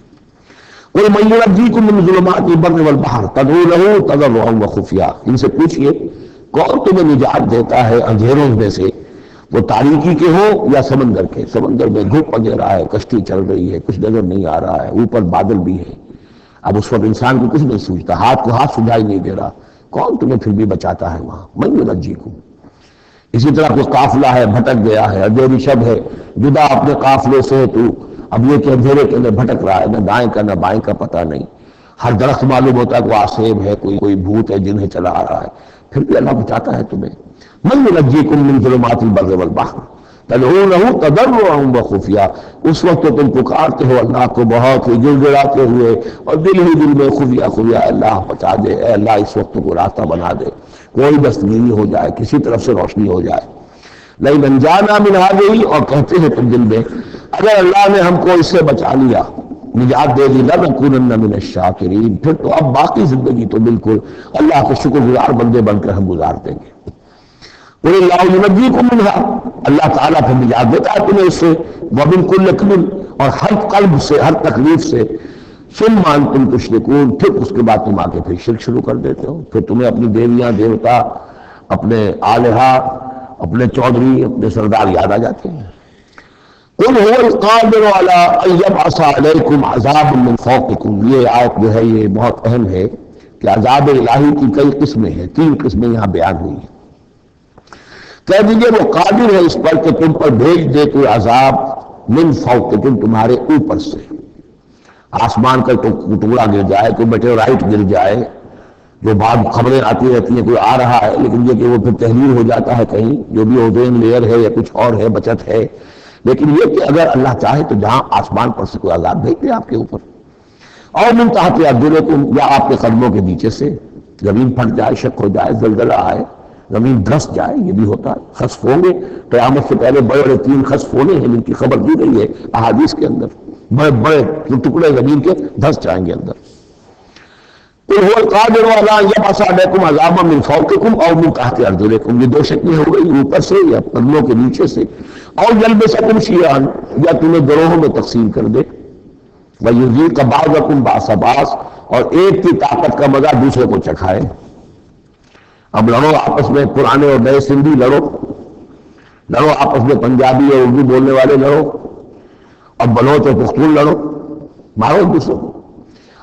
قل من ينجيكم من ظلمات البر والبحر تدعونه تضرعا وخفيا، ان سے پوچھئے کون تمہیں نجات دیتا ہے اندھیروں میں سے، وہ تاریکی کے ہو یا سمندر کے. سمندر میں دھوپ اندھیرا ہے، کشتی چل رہی ہے، کچھ نظر نہیں آ رہا ہے، اوپر بادل بھی ہے. اب اس وقت انسان کو کچھ نہیں سوچتا، ہاتھ کو ہاتھ سجائی نہیں دے رہا، کون تمہیں پھر بھی بچاتا ہے وہاں. من ينجيكم. اسی طرح کوئی قافلہ ہے بھٹک گیا ہے، اندھیری شب ہے، جدا اپنے قافلے سے تو اب یہ کہ اندھیرے کے اندر بھٹک رہا ہے، نہ دائیں کا نہ بائیں کا پتہ نہیں. ہر درخت معلوم ہوتا ہے کوئی آسیب ہے، کوئی بھوت ہے جنہیں چلا آ رہا ہے، پھر بھی اللہ بچاتا ہے تمہیں. من ينجيكم من ظلمات البر والبحر تدعونه تضرعا وخفيا، اس وقت تو تم پکارتے ہو اللہ کو بہت ہی گڑ گڑاتے ہوئے اور دل ہی دل میں خفیہ خفیہ، اللہ بچا دے، اے اللہ اس وقت کو راستہ بنا دے، کوئی دستگیری ہو جائے، کسی طرف سے روشنی ہو جائے. لیکن انجانا من هذه، اور کہتے ہیں تم دل میں اگر اللہ نے ہم کو اس سے بچا لیا، نجات دے دی، لنکونن من الشاکرین، پھر تو اب باقی زندگی تو بالکل اللہ کے شکر گزار بندے بن کر ہم گزار دیں گے. قل اللہ ینجیکم منها، اللہ تعالیٰ پھر نجات دیتا ہے تمہیں اس سے، وَمِن كُلِّ كَرْبٍ، اور ہر قلب سے، ہر تکلیف سے، ثُمَّ أَنْتُمْ تُشْرِكُونَ، پھر اس کے بعد تم آ کے پھر شرک شروع کر دیتے ہو، پھر تمہیں اپنی دیویاں دیوتا، اپنے آلہہ، اپنے چودھری، اپنے سردار یاد آ جاتے ہیں۔ قُلْ هُوَ الْقَادِرُ عَلَىٰ أَن يَبْعَثَ عَلَيْكُمْ عَذَابًا مِّن فَوْقِكُمْ، یہ آیت جو ہے یہ بہت اہم ہے کہ عذاب الہی کی کئی قسمیں ہیں، 3 قسمیں یہاں بیان ہوئی ہیں۔ کہہ دیجئے وہ قادر ہے اس پر کہ تم پر بھیج دے کوئی عذاب من فوقکم، تمہارے اوپر سے، آسمان کا ٹکڑا گر جائے، کوئی میٹیورائٹ گر جائے، جو بعد خبریں آتی رہتی ہیں کوئی آ رہا ہے، لیکن یہ کہ وہ پھر تحریر ہو جاتا ہے کہیں، جو بھی اوزون لیئر ہے یا کچھ اور ہے، بچت ہے، لیکن یہ کہ اگر اللہ چاہے تو جہاں آسمان پر سے کوئی عذاب بھیج دے آپ کے اوپر، اور من تحت ارجلکم، یا آپ کے قدموں کے نیچے سے زمین پھٹ جائے، شک ہو جائے، زلزلہ آئے، زمین دھس جائے، یہ بھی ہوتا ہے، خسف ہوں گے، قیامت سے پہلے بڑے بڑے 3 خسف ہونے ہیں جن کی خبر دی گئی ہے احادیث کے اندر، بڑے بڑے ٹکڑے زمین کے دھس جائیں گے اندر۔ قُلْ هُوَ الْقَادِرُ عَلَىٰ أَن يَبْعَثَ عَلَيْكُمْ عَذَابًا مِّن فَوْقِكُمْ أَوْ مِن تَحْتِ أَرْجُلِكُمْ، یہ 2 شکلیں ہو گئی، اوپر سے یا قدموں کے نیچے سے، اور يَلْبِسَكُمْ شِيَعًا، یا تمہیں گروہوں میں تقسیم کر دے، وَيُذِيقَ بَعْضَكُمْ بَأْسَ بَعْضٍ، اور ایک کی طاقت کا مزہ دوسرے کو چکھائے۔ اب لڑو آپس میں، پرانے اور نئے سندھی لڑو آپس میں، پنجابی اور اردو بولنے والے لڑو، اور بلوچ اور پختون لڑو، مارو ایک دوسرے کو۔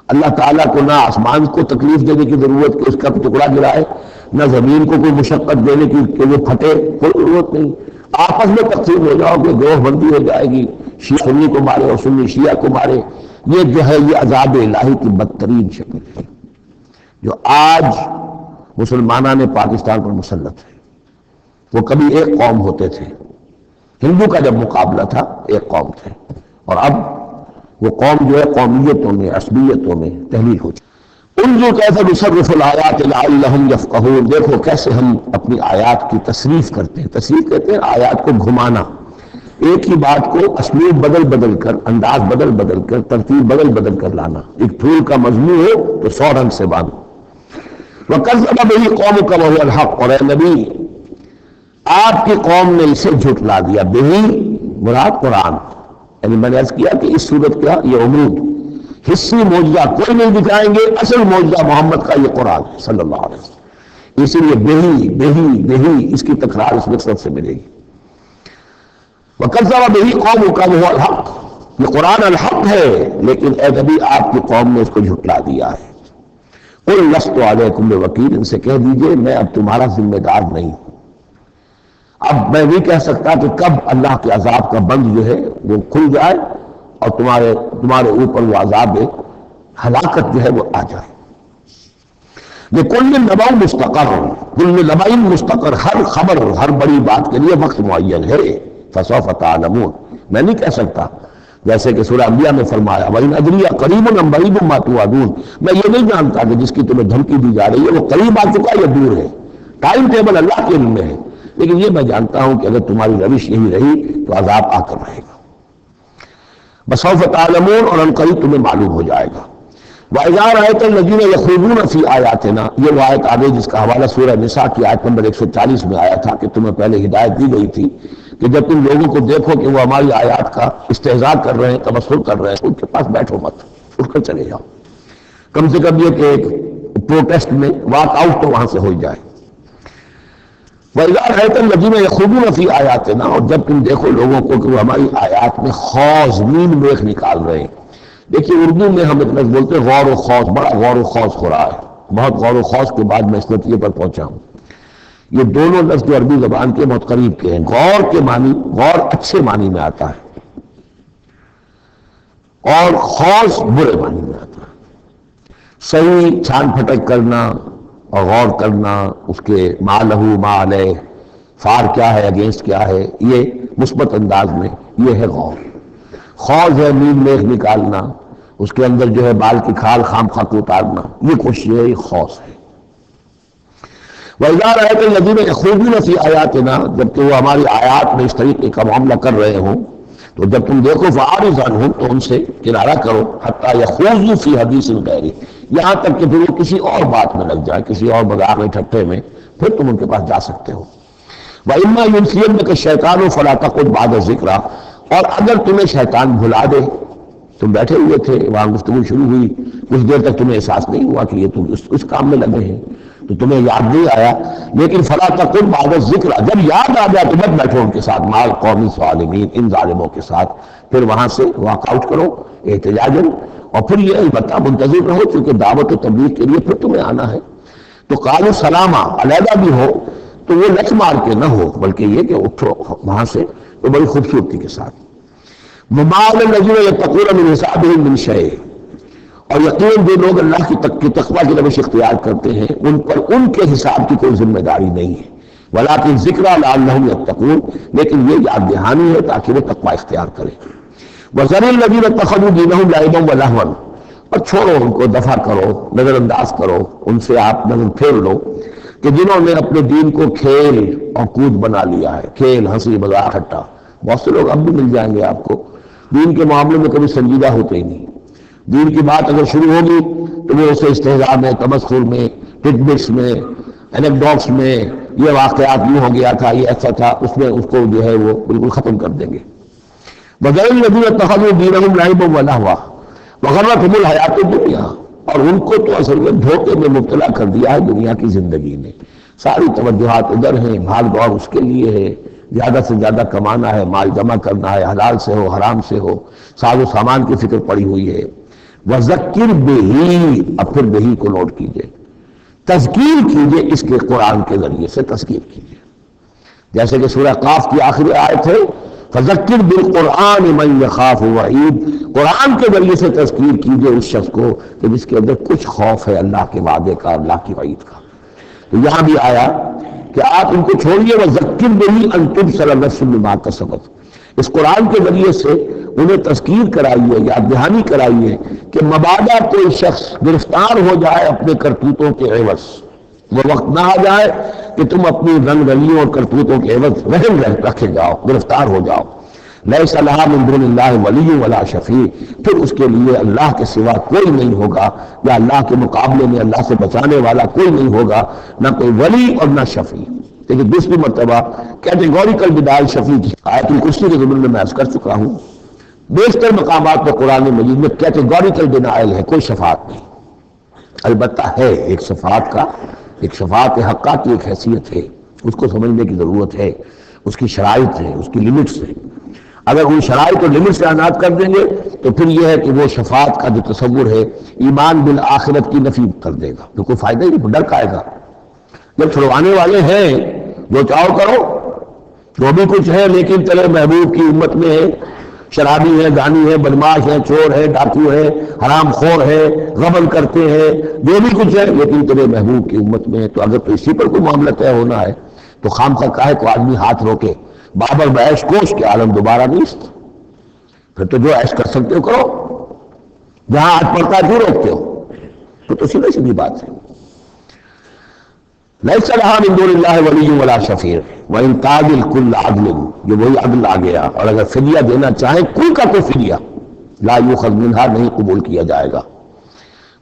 اللہ تعالیٰ کو نہ آسمان کو تکلیف دینے کی ضرورت کہ اس کا ٹکڑا گرائے، نہ زمین کو کوئی مشقت دینے کی کہ وہ پھٹے، کوئی ضرورت نہیں، آپس میں تقسیم ہو جاؤ کہ گروہ بندی ہو جائے گی، شیعہ سنی کو مارے اور سنی شیعہ کو مارے۔ یہ جو ہے یہ عذاب الہی کی بدترین شکل ہے جو آج مسلمانان پاکستان پر مسلط ہے۔ وہ کبھی ایک قوم ہوتے تھے، ہندو کا جب مقابلہ تھا ایک قوم تھے، اور اب وہ قوم جو ہے قومیتوں میں، عصبیتوں میں تحلیل ہو چکی۔ انظر کیسے نصرف الآیات لعلہم یفقہون، دیکھو کیسے ہم اپنی آیات کی تصریف کرتے ہیں، تصریف کہتے ہیں آیات کو گھمانا، ایک ہی بات کو اسلوب بدل کر، انداز بدل کر، ترتیب بدل کر لانا۔ ایک پھول کا مضمون ہو تو 100 رنگ سے باندھو۔ وَكَذَّبَ بِهِ قَوْمُكَ وَهُوَ الْحَقُّ، اور اے نبی آپ کی قوم نے اسے جھٹلا دیا، بہی مراد قرآن، یعنی میں نے عرض کیا کہ اس صورت کا یہ عمود حصی معجزہ کوئی نہیں دکھائیں گے، اصل معجزہ محمد کا یہ قرآن ہے صلی اللہ علیہ وسلم، اسی لیے بہی اس کی تکرار اس مقصد سے ملے گی۔ وَكَذَّبَ بِهِ قَوْمُكَ وَهُوَ الْحَقُّ، یہ قرآن الحق ہے، لیکن اے نبی آپ کی قوم نے اس کو جھٹلا دیا ہے۔ قُلْ لَسْتُ عَلَيْكُمْ بِوَكِيلٍ، ان سے کہہ دیجئے میں اب تمہارا ذمہ دار نہیں ہوں۔ اب میں نہیں کہہ سکتا کہ کب اللہ کے عذاب کا بند جو ہے وہ کھل جائے اور تمہارے اوپر وہ عذاب ہلاکت جو ہے وہ آ جائے۔ لِكُلِّ نَبَأٍ مُسْتَقَرٌّ، كُلُّ نَبَأٍ مُسْتَقَرٌ، ہر خبر، ہر بڑی بات کے لیے وقت معین ہے۔ فَسَوْفَ تَعْلَمُونَ، میں نہیں کہہ سکتا، جیسے کہ سورہ انبیاء میں فرمایا وَإِنْ أَدْرِيَ قَرِيبٌ أَمْ بَعِيدٌ مَا تُوعَدُونَ، میں یہ نہیں جانتا کہ جس کی تمہیں دھمکی دی جا رہی ہے وہ قریب آ چکا یا دور ہے، ٹائم ٹیبل اللہ کے علم میں ہے، لیکن یہ میں جانتا ہوں کہ اگر تمہاری روش یہی رہی تو عذاب آ کر رہے گا۔ بسوف تعلمون، اور ان قریب تمہیں معلوم ہو جائے گا۔ وَإِذَا رَأَيْتَ الَّذِينَ يَخُوضُونَ فِي آيَاتِنَا، یہ وہ آیت آگے جس کا حوالہ سورہ نساء کی آیت نمبر 140 میں آیا تھا کہ تمہیں پہلے ہدایت دی گئی تھی کہ جب تم لوگوں کو دیکھو کہ وہ ہماری آیات کا استہزاء کر رہے ہیں، تبصر کر رہے ہیں، ان کے پاس بیٹھو مت، اٹھ کر چلے جاؤ، کم سے کم یہ کہ ایک پروٹیسٹ میں واک آؤٹ تو وہاں سے ہو جائے۔ وَإِذَا رَأَيْتَ الَّذِينَ يَخُوضُونَ فِي آيَاتِنَا، اور جب تم دیکھو لوگوں کو کہ وہ ہماری آیات میں خوض، نیل میخ نکال رہے ہیں۔ دیکھیے اردو میں ہم ایک لفظ بولتے ہیں غور و خوض، بڑا غور و خوض ہو رہا ہے، بہت غور و خوض کے بعد میں اس نتیجے پر پہنچا ہوں۔ یہ دونوں لفظ جو عربی زبان کے بہت قریب کے ہیں، غور کے معنی، غور اچھے معنی میں آتا ہے اور خوض برے معنی میں آتا ہے۔ صحیح چھان پھٹک کرنا اور غور کرنا، اس کے ما لہو ما علیہ، فار کیا ہے، اگینسٹ کیا ہے، یہ مثبت انداز میں یہ ہے غور۔ خوض ہے نیل میخ نکالنا، اس کے اندر جو ہے بال کی کھال خام خواہ کو اتارنا، یہ کوشش ہے، یہ خوض ہے۔ وَإِذَا رَأَيْتَ الَّذِينَ يَخُوضُونَ فِي آيَاتِنَا، جب کہ وہ ہماری آیات میں اس طریقے کا معاملہ کر رہے ہوں تو جب تم دیکھو فَأَعْرِضْ عَنْهُمْ، تو ان سے کنارہ کرو، حَتَّى يَخُوضُوا فِي حَدِيثٍ غَيْرِهِ، یہاں تک کہ پھر وہ کسی اور بات میں لگ جائے، کسی اور مذاق میں ٹھٹے میں، پھر تم ان کے پاس جا سکتے ہو۔ وَإِمَّا يُنْسِيَنَّكَ الشَّيْطَانُ فَلَا تَقْعُدْ بَعْدَ الذِّكْرَىٰ، اور اگر تمہیں شیطان بھلا دے، تم بیٹھے ہوئے تھے وہاں گفتگو شروع ہوئی، کچھ دیر تک تمہیں احساس نہیں ہوا کہ یہ تم اس کام میں لگے ہیں، تو تمہیں یاد نہیں آیا، لیکن فَلَا تَقْعُدْ بَعْدَ الذِّكْرَىٰ، جب یاد آ جائے تو مت بیٹھو ان کے ساتھ، مع القوم الظالمین، ان ظالموں کے ساتھ، پھر وہاں سے واک آؤٹ کرو احتجاجاً، اور پھر یہ البتہ منتظر رہو چونکہ دعوت و تبلیغ کے لیے پھر تمہیں آنا ہے۔ تو قالوا سلاما، علیحدہ بھی ہو تو وہ لچ مار کے نہ ہو، بلکہ یہ کہ اٹھو وہاں سے تو بڑی خوبصورتی کے ساتھ۔ وما علی الذین یتقون من حسابهم من شیء، اور یقین جو لوگ اللہ کی تقوی کی روش اختیار کرتے ہیں ان پر ان کے حساب کی کوئی ذمہ داری نہیں ہے، ولکن ذکریٰ لعلہم یتقون، لیکن یہ یاد دہانی ہے تاکہ وہ تقوی اختیار کریں۔ وذر الذین اتخذوا دینہم لعبا ولہوا، اور چھوڑو ان کو، دفع کرو، نظر انداز کرو، ان سے آپ نظر پھیر لو کہ جنہوں نے اپنے دین کو کھیل اور کود بنا لیا ہے، کھیل، ہنسی مذاق ٹھٹا۔ بہت سے لوگ اب بھی مل جائیں گے آپ کو دین کے معاملے میں کبھی سنجیدہ ہوتے ہی نہیں، دین کی بات اگر شروع ہوگی تو وہ اسے استہزاء میں، تمسخر میں، ٹٹ بٹس میں، اینیکڈوٹس میں، یہ واقعات یوں ہو گیا تھا، یہ ایسا تھا، اس میں اس کو جو ہے وہ بالکل ختم کر دیں گے۔ وَذَرِ الَّذِينَ اتَّخَذُوا دِينَهُمْ لَعِبًا وَلَهْوًا وَغَرَّتْهُمُ الْحَيَاةُ الدُّنْيَا، اور ان کو تو اصل میں دھوکے میں مبتلا کر دیا ہے دنیا کی زندگی نے، ساری توجہات ادھر ہیں، بھاگ دوڑ اس کے لیے ہے، زیادہ سے زیادہ کمانا ہے، مال جمع کرنا ہے، حلال سے ہو حرام سے ہو، ساز و سامان کی فکر پڑی ہوئی ہے۔ وَذَكِّرْ بِهِ، اب پھر بہی کو نوٹ کیجئے، تذکیر کیجئے اس کے قرآن کے ذریعے سے تذکیر کیجئے، جیسے کہ سورہ قاف کی آخری آیت ہے فَذَكِّرْ بِالْقُرْآنِ مَنْ يَخَافُ وَعِيدٍ، قرآن کے ذریعے سے تذکیر کیجئے اس شخص کو کہ جس کے اندر کچھ خوف ہے اللہ کے وعدے کا، اللہ کی وعید کا۔ تو یہاں بھی آیا کہ آپ ان کو چھوڑیے، وَذَكِّرْ بِهِ أَن تُبْصَرَ نَفْسٌ بِمَا كَسَبَتْ، اس قرآن کے ذریعے سے انہیں تذکیر کرائیے، یاد دہانی کرائیے کہ مبادا کوئی شخص گرفتار ہو جائے اپنے کرتوتوں کے عوض، وہ وقت نہ آ جائے کہ تم اپنی رنگ رلیوں اور کرتوتوں کے عوض رہن رکھے جاؤ، گرفتار ہو جاؤ۔ لیس لہا من دون اللہ ولی ولا شفیع، پھر اس کے لیے اللہ کے سوا کوئی نہیں ہوگا، یا اللہ کے مقابلے میں اللہ سے بچانے والا کوئی نہیں ہوگا، نہ کوئی ولی اور نہ شفیع۔ لیکن دوسری مرتبہ کیٹیگوریکل بدال شفیع کی آیت الکرسی کے ضمن میں عرض کر چکا ہوں، بیشتر مقامات پر قرآن مجید میں کیٹیگوریکل ڈینائل ہے، کوئی شفاعت نہیں۔ البتہ ہے ایک شفاعت کا، ایک شفاعت حقہ کی ایک حیثیت ہے، اس کو سمجھنے کی ضرورت ہے، اس کی شرائط ہے، اس کی لیمٹس ہیں۔ اگر ان شرائط اور لمٹ سے عناد کر دیں گے تو پھر یہ ہے کہ وہ شفاعت کا جو تصور ہے ایمان بالآخرت کی نفی کر دے گا، تو کوئی فائدہ ہی نہیں، ڈر کھائے گا۔ جب چھڑوانے والے ہیں جو چاہو کرو، جو بھی کچھ ہے، لیکن تیرے محبوب کی امت میں ہے، شرابی ہے، گانی ہے، بدماش ہے، چور ہے، ڈاکو ہے، حرام خور ہے، غبن کرتے ہیں، جو بھی کچھ ہے، لیکن تیرے محبوب کی امت میں ہے، تو اگر تو اسی پر کوئی معاملہ طے ہونا ہے تو خام خواہ کاہے کو آدمی ہاتھ روکے، بابر بعیش کوش کے عالم دوبارہ نیست، پھر تو جو عیش کر سکتے ہو کرو، جہاں ہاتھ پڑتا ہے کیوں روکتے ہو؟ تو سیدھی سیدھی بات ہے۔ لیس لہا من دون اللہ ولی ولا شفیع وان تعدل کل عدل، یہ وہی عدل آ گیا، اور اگر فدیہ دینا چاہیں کل کا کوئی فدیہ لا یؤخذ منہا، نہیں قبول کیا جائے گا۔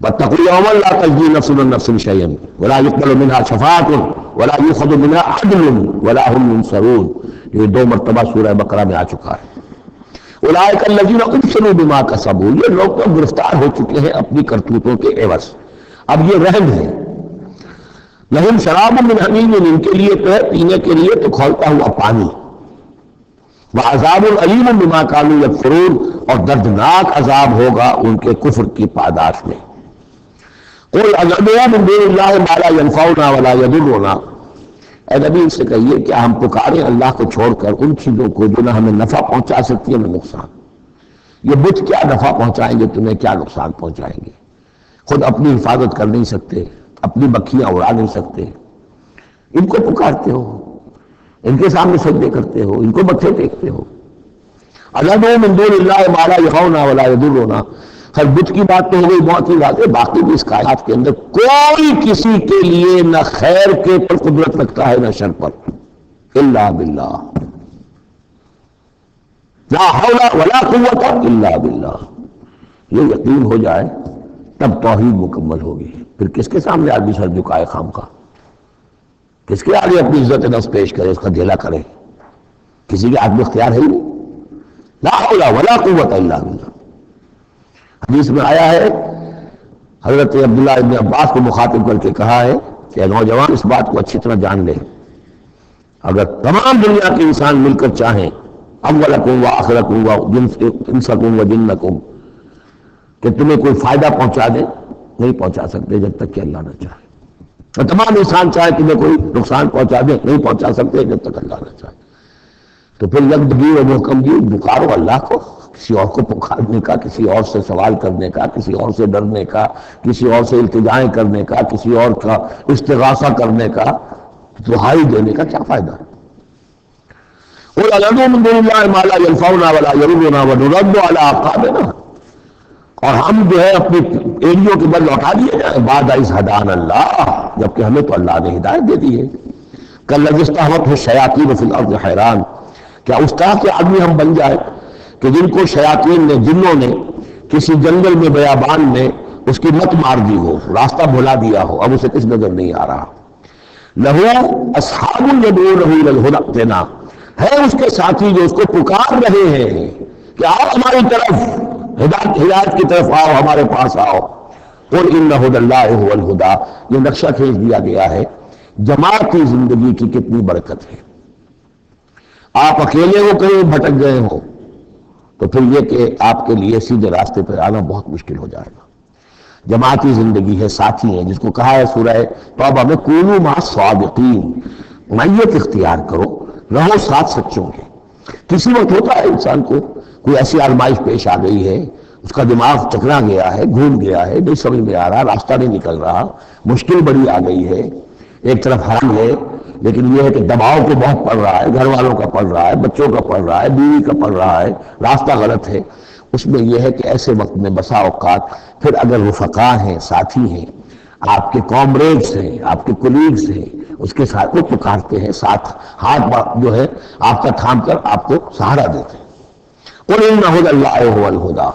واتقوا یوما لا تجزی نفس عن نفس شیئا ولا یقبل منہا شفاعۃ ولا یؤخذ منہا عدل ولا هم ینصرون، یہ 2 مرتبہ سورہ بقرہ میں آ چکا ہے۔ اولئک الذین ابسلوا بما کسبوا، یہ لوگ تو گرفتار ہو چکے ہیں اپنی کرتوتوں کے عوض، اب یہ رہن ہے۔ لہم شراب من حمیم، ان کے لیے تو ہے پینے کے لیے تو کھولتا ہوا پانی، وعذاب علیم بما کانوا یکفرون، اور دردناک عذاب ہوگا ان کے کفر کی پاداش میں۔ قل اندعو من دون اللہ ما لا ينفعنا ولا يضرنا، اے نبی ان سے کہیے کیا ہم پکاریں اللہ کو چھوڑ کر ان چیزوں کو جو نہ ہمیں نفع پہنچا سکتی ہے نہ نقصان؟ یہ بت کیا نفع پہنچائیں گے تمہیں، کیا نقصان پہنچائیں گے؟ خود اپنی حفاظت کر نہیں سکتے، اپنی مکھیاں اڑا نہیں سکتے، ان کو پکارتے ہو، ان کے سامنے سجدے کرتے ہو، ان کو متھے ٹیکتے ہو۔ اندعو من دون اللہ ما لا ينفعنا ولا يضرنا، ہر بت کی بات تو ہو گئی بہت ہی واضح، باقی بھی اس کائنات کے اندر کوئی کسی کے لیے نہ خیر کے پر قدرت رکھتا ہے نہ شر پر، الا باللہ، لا حول ولا قوت الا باللہ۔ یہ یقین ہو جائے تب توحید مکمل ہوگی، پھر کس کے سامنے آدمی سر جھکائے خام کا؟ کس کے آگے اپنی عزت نفس پیش کرے، اس کا دھیلا کرے؟ کسی کے ہاتھ میں اختیار ہے ہی نہیں. لا حول ولا قوت الا باللہ. حدیث میں آیا ہے، حضرت عبداللہ ابن عباس کو مخاطب کر کے کہا ہے کہ نوجوان اس بات کو اچھی طرح جان لے، اگر تمام دنیا کے انسان مل کر چاہیں، اولکم و آخرکم و انسکم و جنکم، کہ تمہیں کوئی فائدہ پہنچا دے، نہیں پہنچا سکتے جب تک کہ اللہ نہ چاہے. اور تمام انسان چاہے تمہیں کوئی نقصان پہنچا دے، نہیں پہنچا سکتے جب تک اللہ نہ چاہے. تو پھر یکدگی و محکم گی، پکارو اللہ کو، کسی اور کو پکارنے کا، کسی اور سے سوال کرنے کا، کسی اور سے ڈرنے کا، کسی اور سے التجائیں کرنے کا، کسی اور کا استغاثہ کرنے کا، دہائی دینے کا کیا فائدہ ہے؟ قُلْ أَنَدْعُو مِن دُونِ اللَّهِ مَا لَا يَنفَعُنَا وَلَا يَضُرُّنَا وَنُرَدُّ عَلَىٰ أَعْقَابِنَا، اور ہم جو ہے اپنی ایڑیوں کے بل لوٹا دیے جائیں بعد اذ ہدانا اللہ، جبکہ ہمیں تو اللہ نے ہدایت دے دی ہے. کالذی استہوتہ الشیاطین فی الارض حیران، کیا اس طرح کے آدمی ہم بن جائیں کہ جن کو شیاطین نے، جنوں نے کسی جنگل میں بیابان میں اس کی مت مار دی ہو، راستہ بھلا دیا ہو، اب اسے کچھ نظر نہیں آ رہا. لہو اصحاب یدعونہ الی الہدی ائتنا، ہے اس کے ساتھی جو اس کو پکار رہے ہیں کہ آؤ ہماری طرف، ہدایت کی طرف آؤ، ہمارے پاس آؤ. قل ان ھدی اللہ ھو الھدی، یہ نقشہ کھینچ دیا گیا ہے جماعتی زندگی کی کتنی برکت ہے. آپ اکیلے ہو کہیں بھٹک گئے ہو تو پھر یہ کہ آپ کے لیے سیدھے راستے پر آنا بہت مشکل ہو جائے گا. جماعتی زندگی ہے، ساتھی ہیں، جس کو کہا ہے سورہ توبہ میں کونوا مع الصادقین، معیت اختیار کرو، رہو ساتھ سچوں کے. کسی وقت ہوتا ہے انسان کو کوئی ایسی آزمائش پیش آ گئی ہے، اس کا دماغ چکرا گیا ہے، گھوم گیا ہے، نہیں سمجھ میں آ رہا، راستہ نہیں نکل رہا، مشکل بڑی آ گئی ہے، ایک طرف حرام ہے لیکن یہ ہے کہ دباؤ کو بہت پڑ رہا ہے، گھر والوں کا پڑ رہا ہے، بچوں کا پڑ رہا ہے، بیوی کا پڑ رہا ہے، راستہ غلط ہے. اس میں یہ ہے کہ ایسے وقت میں بسا اوقات پھر اگر رفقا ہیں، ساتھی ہیں، آپ کے کامریڈز ہیں، آپ کے کولیگز ہیں، اس کے ساتھ وہ پکارتے ہیں، ساتھ ہاتھ جو ہے آپ کا تھام کر آپ کو سہارا دیتے ہیں. قل ان ھدی اللہ ھو الھدی،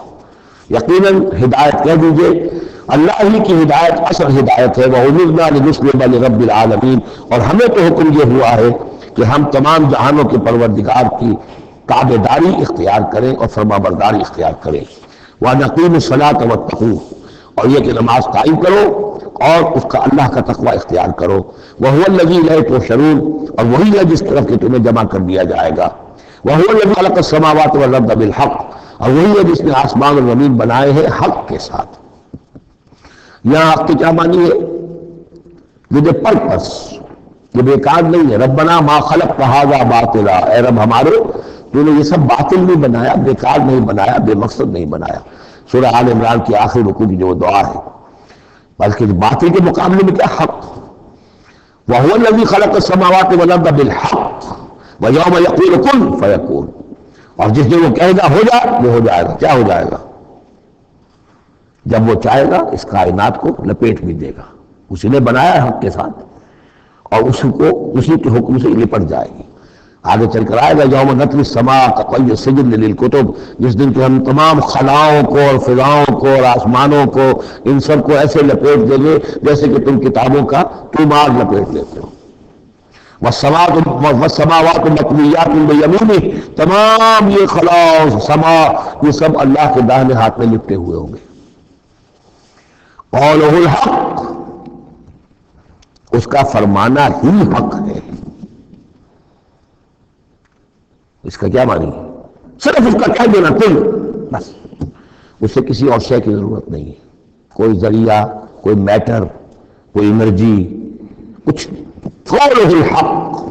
یقیناً ہدایت کہہ دیجئے اللہ ہی کی ہدایت اصل ہدایت ہے. وَأُمِرْنَا لِنُسْلِمَ لِرَبِّ الْعَالَمِينَ، اور ہمیں تو حکم یہ ہوا ہے کہ ہم تمام جہانوں کے پروردگار کی تابع داری اختیار کریں اور فرما برداری اختیار کریں. وَنَقِيمُ الصَّلَاةَ وَاتَّقُوهُ، اور یہ کہ نماز قائم کرو اور اس کا اللہ کا تقوی اختیار کرو. وَهُوَ الَّذِي إِلَيْهِ تُحْشَرُونَ، اور وہی ہے جس طرف کہ تمہیں جمع کر دیا جائے گا. وَهُوَ الَّذِي خَلَقَ السَّمَاوَاتِ وَالْأَرْضَ بِالْحَقِّ، اور وہی ہے جس نے آسمان اور زمین بنائے ہیں حق کے ساتھ. یہاں حق کے کیا معنی ہے؟ یہ پرپس، یہ بیکار نہیں ہے. ربنا ما خلقت ھذا باطلا، اے رب ہمارے تو نے یہ سب باطل نہیں بنایا، بیکار نہیں بنایا، بے مقصد نہیں بنایا. سورہ آل عمران کی آخری رکوع کی جو دعا ہے، بلکہ باطل کے مقابلے میں کیا حق. وَهُوَ الَّذِي خَلَقَ السَّمَاوَاتِ وَالْأَرْضَ بِالْحَقِّ وَيَوْمَ يَقُولُ كُن فَيَكُونُ، اور جس دن وہ کہے گا ہو جا، وہ ہو جائے گا. کیا ہو جائے گا؟ جب وہ چاہے گا اس کائنات کو لپیٹ بھی دے گا. اسی نے بنایا ہے حق کے ساتھ، اور اسی کے حکم سے لپٹ جائے گی. آگے چل کر آئے گا یوم نطوی السماء کطی السجل للکتب، جس دن کہ ہم تمام خلاؤں کو اور فضاؤں کو اور آسمانوں کو، ان سب کو ایسے لپیٹ دیں گے جیسے کہ تم کتابوں کا تومار لپیٹ لیتے ہو. والسماوات مطویات بیمینہ، تمام یہ خلا سما یہ سب اللہ کے داہنے ہاتھ میں لپٹے ہوئے ہوں گے. قولہ الحق، اس کا فرمانا ہی حق ہے. اس کا کیا معنی ہے؟ صرف اس کا کہہ دینا کل، بس، اس سے کسی اور شے کی ضرورت نہیں ہے. کوئی ذریعہ، کوئی میٹر، کوئی انرجی، کچھ. قولہ الحق،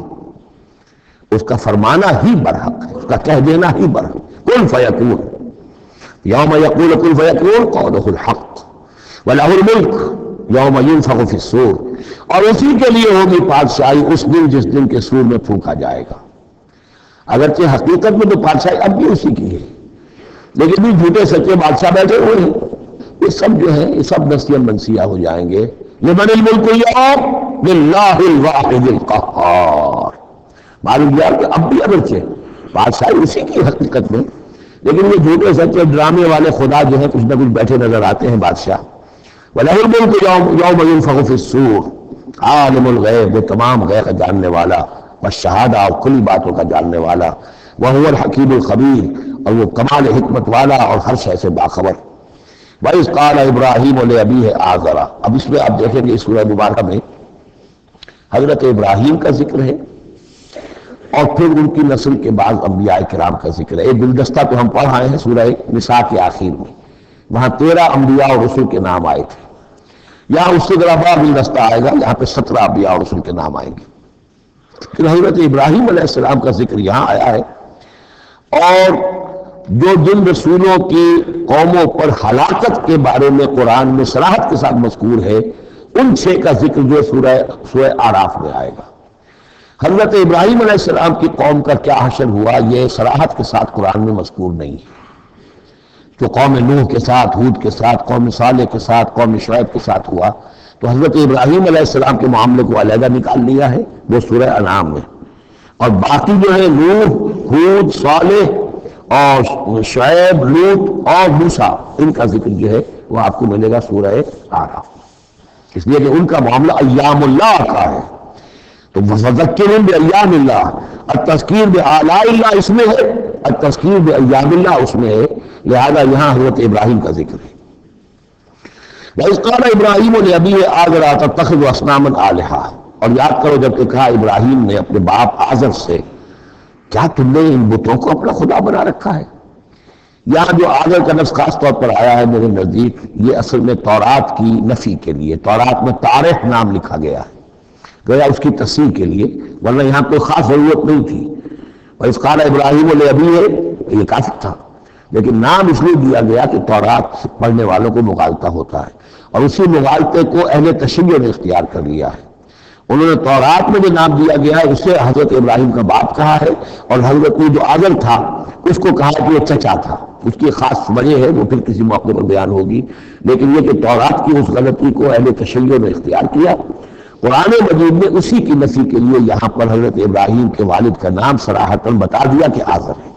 اس کا فرمانا ہی برحق ہے، اس کا کہہ دینا ہی برحق. کن فیکون، یوم یقول کن فیکون قولہ الحق. وَلَهُ الْمُلْكُ یوم يُنفَخُ فِي الصُّورِ، اور اسی کے لیے ہوگی بادشاہی اس دن جس دن کے سور میں پھونکا جائے گا. اگرچہ حقیقت میں تو بادشاہی اب بھی اسی کی ہے، لیکن بھی جھوٹے سچے بادشاہ بیٹھے ہوئے ہیں. یہ سب جو ہے یہ سب نسیاں منسیہ ہو جائیں گے. لمن الملک اليوم للہ الواحد القہار. معلوم کیا کہ اب بھی اگرچہ بادشاہی اسی کی حقیقت میں، لیکن یہ جھوٹے سچے ڈرامے والے خدا جو ہیں کچھ نہ کچھ بیٹھے نظر آتے ہیں بادشاہ. وَلَهُ الْمُلْكُ يَوْمَ يُنفَخُ فِي الصُّورِ، عالم الغیب، وہ تمام غیب کا جاننے والا، والشہادہ، اور کھلی باتوں کا جاننے والا، وہو الحکیم الخبیر، اور وہ کمال حکمت والا اور ہر شے سے باخبر۔ وَإِذْ قَالَ إِبْرَاهِيمُ لِأَبِيهِ آزَرَ، اب اس میں آپ دیکھیں گے اس سورہ مبارکہ میں حضرت ابراہیم کا ذکر ہے اور پھر ان کی نسل کے بعض انبیاء کرام کا ذکر ہے۔ ایک گلدستہ تو ہم پڑھ آئے ہیں سورہ نساء کے آخر میں، وہاں 13 انبیاء اور رسول کے نام آئے تھے۔ یہاں اس سے ذرا بڑا گلدستہ آئے گا، یہاں پہ 17 انبیاء اور رسول کے نام آئیں گے۔ پھر حضرت ابراہیم علیہ السلام کا ذکر یہاں آیا ہے، اور جو جن رسولوں کی قوموں پر ہلاکت کے بارے میں قرآن میں صراحت کے ساتھ مذکور ہے، ان 6 کا ذکر جو سورہ اعراف میں آئے گا۔ حضرت ابراہیم علیہ السلام کی قوم کا کیا حشر ہوا، یہ صراحت کے ساتھ قرآن میں مذکور نہیں ہے۔ جو قوم نوح کے ساتھ، ہود کے ساتھ، قوم صالح کے ساتھ، قوم شعیب کے ساتھ ہوا، تو حضرت ابراہیم علیہ السلام کے معاملے کو علیحدہ نکال لیا ہے، وہ سورہ انعام میں۔ اور باقی جو ہے نوح، ہود، صالح اور شعیب، لوط اور موسیٰ، ان کا ذکر جو ہے وہ آپ کو ملے گا سورہ اعراف، اس لیے کہ ان کا معاملہ ایام اللہ کا ہے۔ تو فذکرہم بایام اللہ، التذکیر بآلاء اللہ اس میں ہے، التذکیر بایام اللہ اس میں ہے، لہذا یہاں حضرت ابراہیم کا ذکر ہے۔ وَإِذْ قَالَ إِبْرَاهِيمُ لِأَبِيهِ آزَرَ أَتَتَّخِذُ أَصْنَامًا آلِهَةً، اور یاد کرو جب کہ کہا ابراہیم نے اپنے باپ آزر سے، کیا تم نے ان بتوں کو اپنا خدا بنا رکھا ہے؟ یہاں جو آزر کا لفظ خاص طور پر آیا ہے میرے نزدیک، یہ اصل میں تورات کی نفی کے لیے، تورات میں طارح نام لکھا گیا ہے، گویا اس کی تصحیح کے لیے، ورنہ یہاں کوئی خاص ضرورت نہیں تھی۔ وَإِذْ قَالَ إِبْرَاهِيمُ لِأَبِيهِ، یہ کافی تھا، لیکن نام اس لیے دیا گیا کہ تورات پڑھنے والوں کو مغالطہ ہوتا ہے، اور اسی مغالطے کو اہل تشیع نے اختیار کر لیا ہے۔ انہوں نے تورات میں جو نام دیا گیا ہے اسے حضرت ابراہیم کا باپ کہا ہے، اور حضرت جو آزر تھا اس کو کہا کہ وہ چچا تھا۔ اس کی خاص وجہ ہے، وہ پھر کسی موقع پر بیان ہوگی، لیکن یہ کہ تورات کی اس غلطی کو اہل تشیع نے اختیار کیا۔ قرآن مجید نے اسی کی نفی کے لیے یہاں پر حضرت ابراہیم کے والد کا نام صراحتاً بتا دیا کہ آزر ہے۔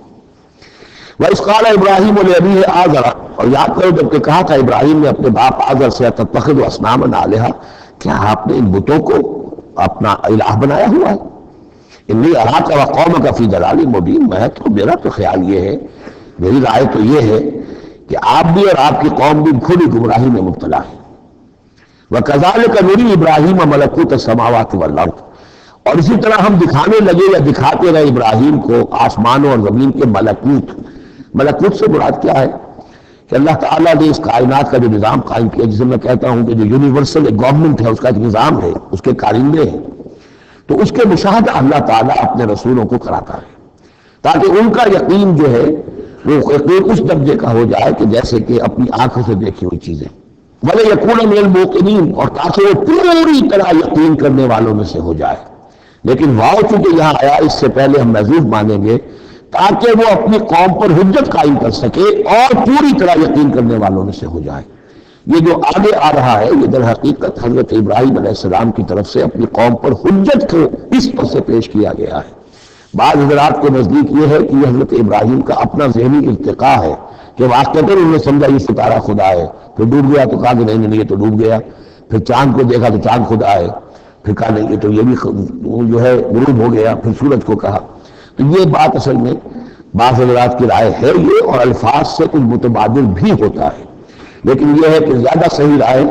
وَإِذْ قَالَ إِبْرَاهِيمُ لِأَبِيهِ آزَرَ، اور یاد کرو جب کہ کہا تھا ابراہیم نے اپنے باپ آزر سے، أَتَتَّخِذُ أَصْنَامًا آلِهَةً، کیا آپ نے ان بتوں کو اپنا الہ بنایا ہوا ہے؟ إِنِّي أَرَاكَ وَقَوْمَكَ فِي ضَلَالٍ مُبِينٍ، میں تو میرا تو خیال یہ ہے، میری رائے تو یہ ہے کہ آپ بھی اور آپ کی قوم بھی کھلی گمراہی میں مبتلا ہے۔ وَكَذَلِكَ نُرِي إِبْرَاهِيمَ مَلَكُوتَ السَّمَاوَاتِ وَالْأَرْضِ، اور اسی طرح ہم دکھانے لگے یا دکھاتے رہے ابراہیم کو آسمانوں اور زمین کے ملکوت۔ ملکوت سے مراد کیا ہے کہ اللہ تعالیٰ نے اس کائنات کا جو نظام قائم کیا، جسے میں کہتا ہوں کہ جو یونیورسل گورنمنٹ ہے، اس کا ایک نظام ہے، اس کے کارندے ہیں، تو اس کے مشاہدہ اللہ تعالیٰ اپنے رسولوں کو کراتا ہے، تاکہ ان کا یقین جو ہے وہ یقین اس درجے کا ہو جائے کہ جیسے کہ اپنی آنکھوں سے دیکھی ہوئی چیزیں، وَلَيَكُونَ مِنَ الْمُوقِنِينَ، اور تاکہ وہ پوری طرح یقین کرنے والوں میں سے ہو جائے۔ لیکن واؤ چونکہ یہاں آیا، اس سے پہلے ہم محذوف مانیں گے تاکہ وہ اپنی قوم پر حجت قائم کر سکے اور پوری طرح یقین کرنے والوں میں سے ہو جائے۔ یہ جو آگے آ رہا ہے یہ در حقیقت حضرت ابراہیم علیہ السلام کی طرف سے اپنی قوم پر حجت کو اس پر سے پیش کیا گیا ہے۔ بعض حضرات کے نزدیک یہ ہے کہ یہ حضرت ابراہیم کا اپنا ذہنی ارتقاء ہے کہ واقعتاً انہوں نے سمجھا یہ ستارہ خدا ہے، پھر ڈوب گیا تو کہا کہ نہیں نہیں یہ تو ڈوب گیا، پھر چاند کو دیکھا تو چاند خدا ہے، پھر کہا نہیں یہ تو یہ بھی جو ہے غروب ہو گیا، پھر سورج کو کہا۔ تو یہ بات اصل میں بعض حضرات کی رائے ہے یہ، اور الفاظ سے کچھ متبادل بھی ہوتا ہے، لیکن یہ ہے کہ زیادہ صحیح رائے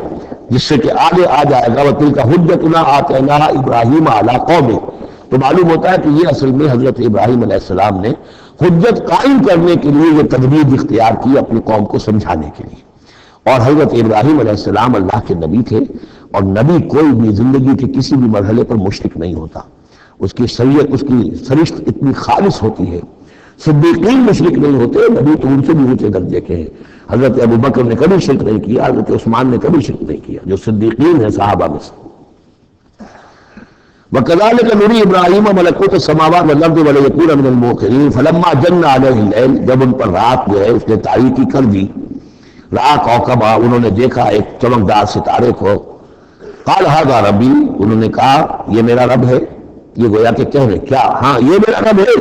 جس سے کہ آگے آ جائے گا وَتِلْكَ حُجَّتُنَا آتَيْنَاهَا إِبْرَاهِيمَ عَلَىٰ قَوْمِهِ، تو معلوم ہوتا ہے کہ یہ اصل میں حضرت ابراہیم علیہ السلام نے حجت قائم کرنے کے لیے یہ تدبیر اختیار کی اپنی قوم کو سمجھانے کے لیے۔ اور حضرت ابراہیم علیہ السلام اللہ کے نبی تھے، اور نبی کوئی بھی زندگی کے کسی بھی مرحلے پر مشرک نہیں ہوتا، اس کی شریعت، اس کی سرشت اتنی خالص ہوتی ہے۔ صدیقین مشرک نہیں ہوتے، نبی تو ان سے بھی اونچے درجے کے ہیں۔ حضرت ابو بکر نے کبھی شرک نہیں کیا، حضرت عثمان نے کبھی شرک نہیں کیا، جو صدیقین ہیں صحابہ میں سے۔ وَكَذَلِكَ نُرِي إِبْرَاهِيمَ مَلَكُوتَ السَّمَاوَاتِ وَالْأَرْضِ وَلِيَكُونَ مِنَ الْمُوقِنِينَ فَلَمَّا جَنَّ عَلَيْهِ اللَّيْلُ، جب ان پر رات جو ہے اس نے تاریکی کر دی، رأى كوكبا، انہوں نے دیکھا ایک چمکدار ستارے کو، قال هذا ربی، انہوں نے کہا یہ میرا رب ہے۔ یہ گویا کہ کہہ رہے کیا ہاں یہ میرا رب ہے۔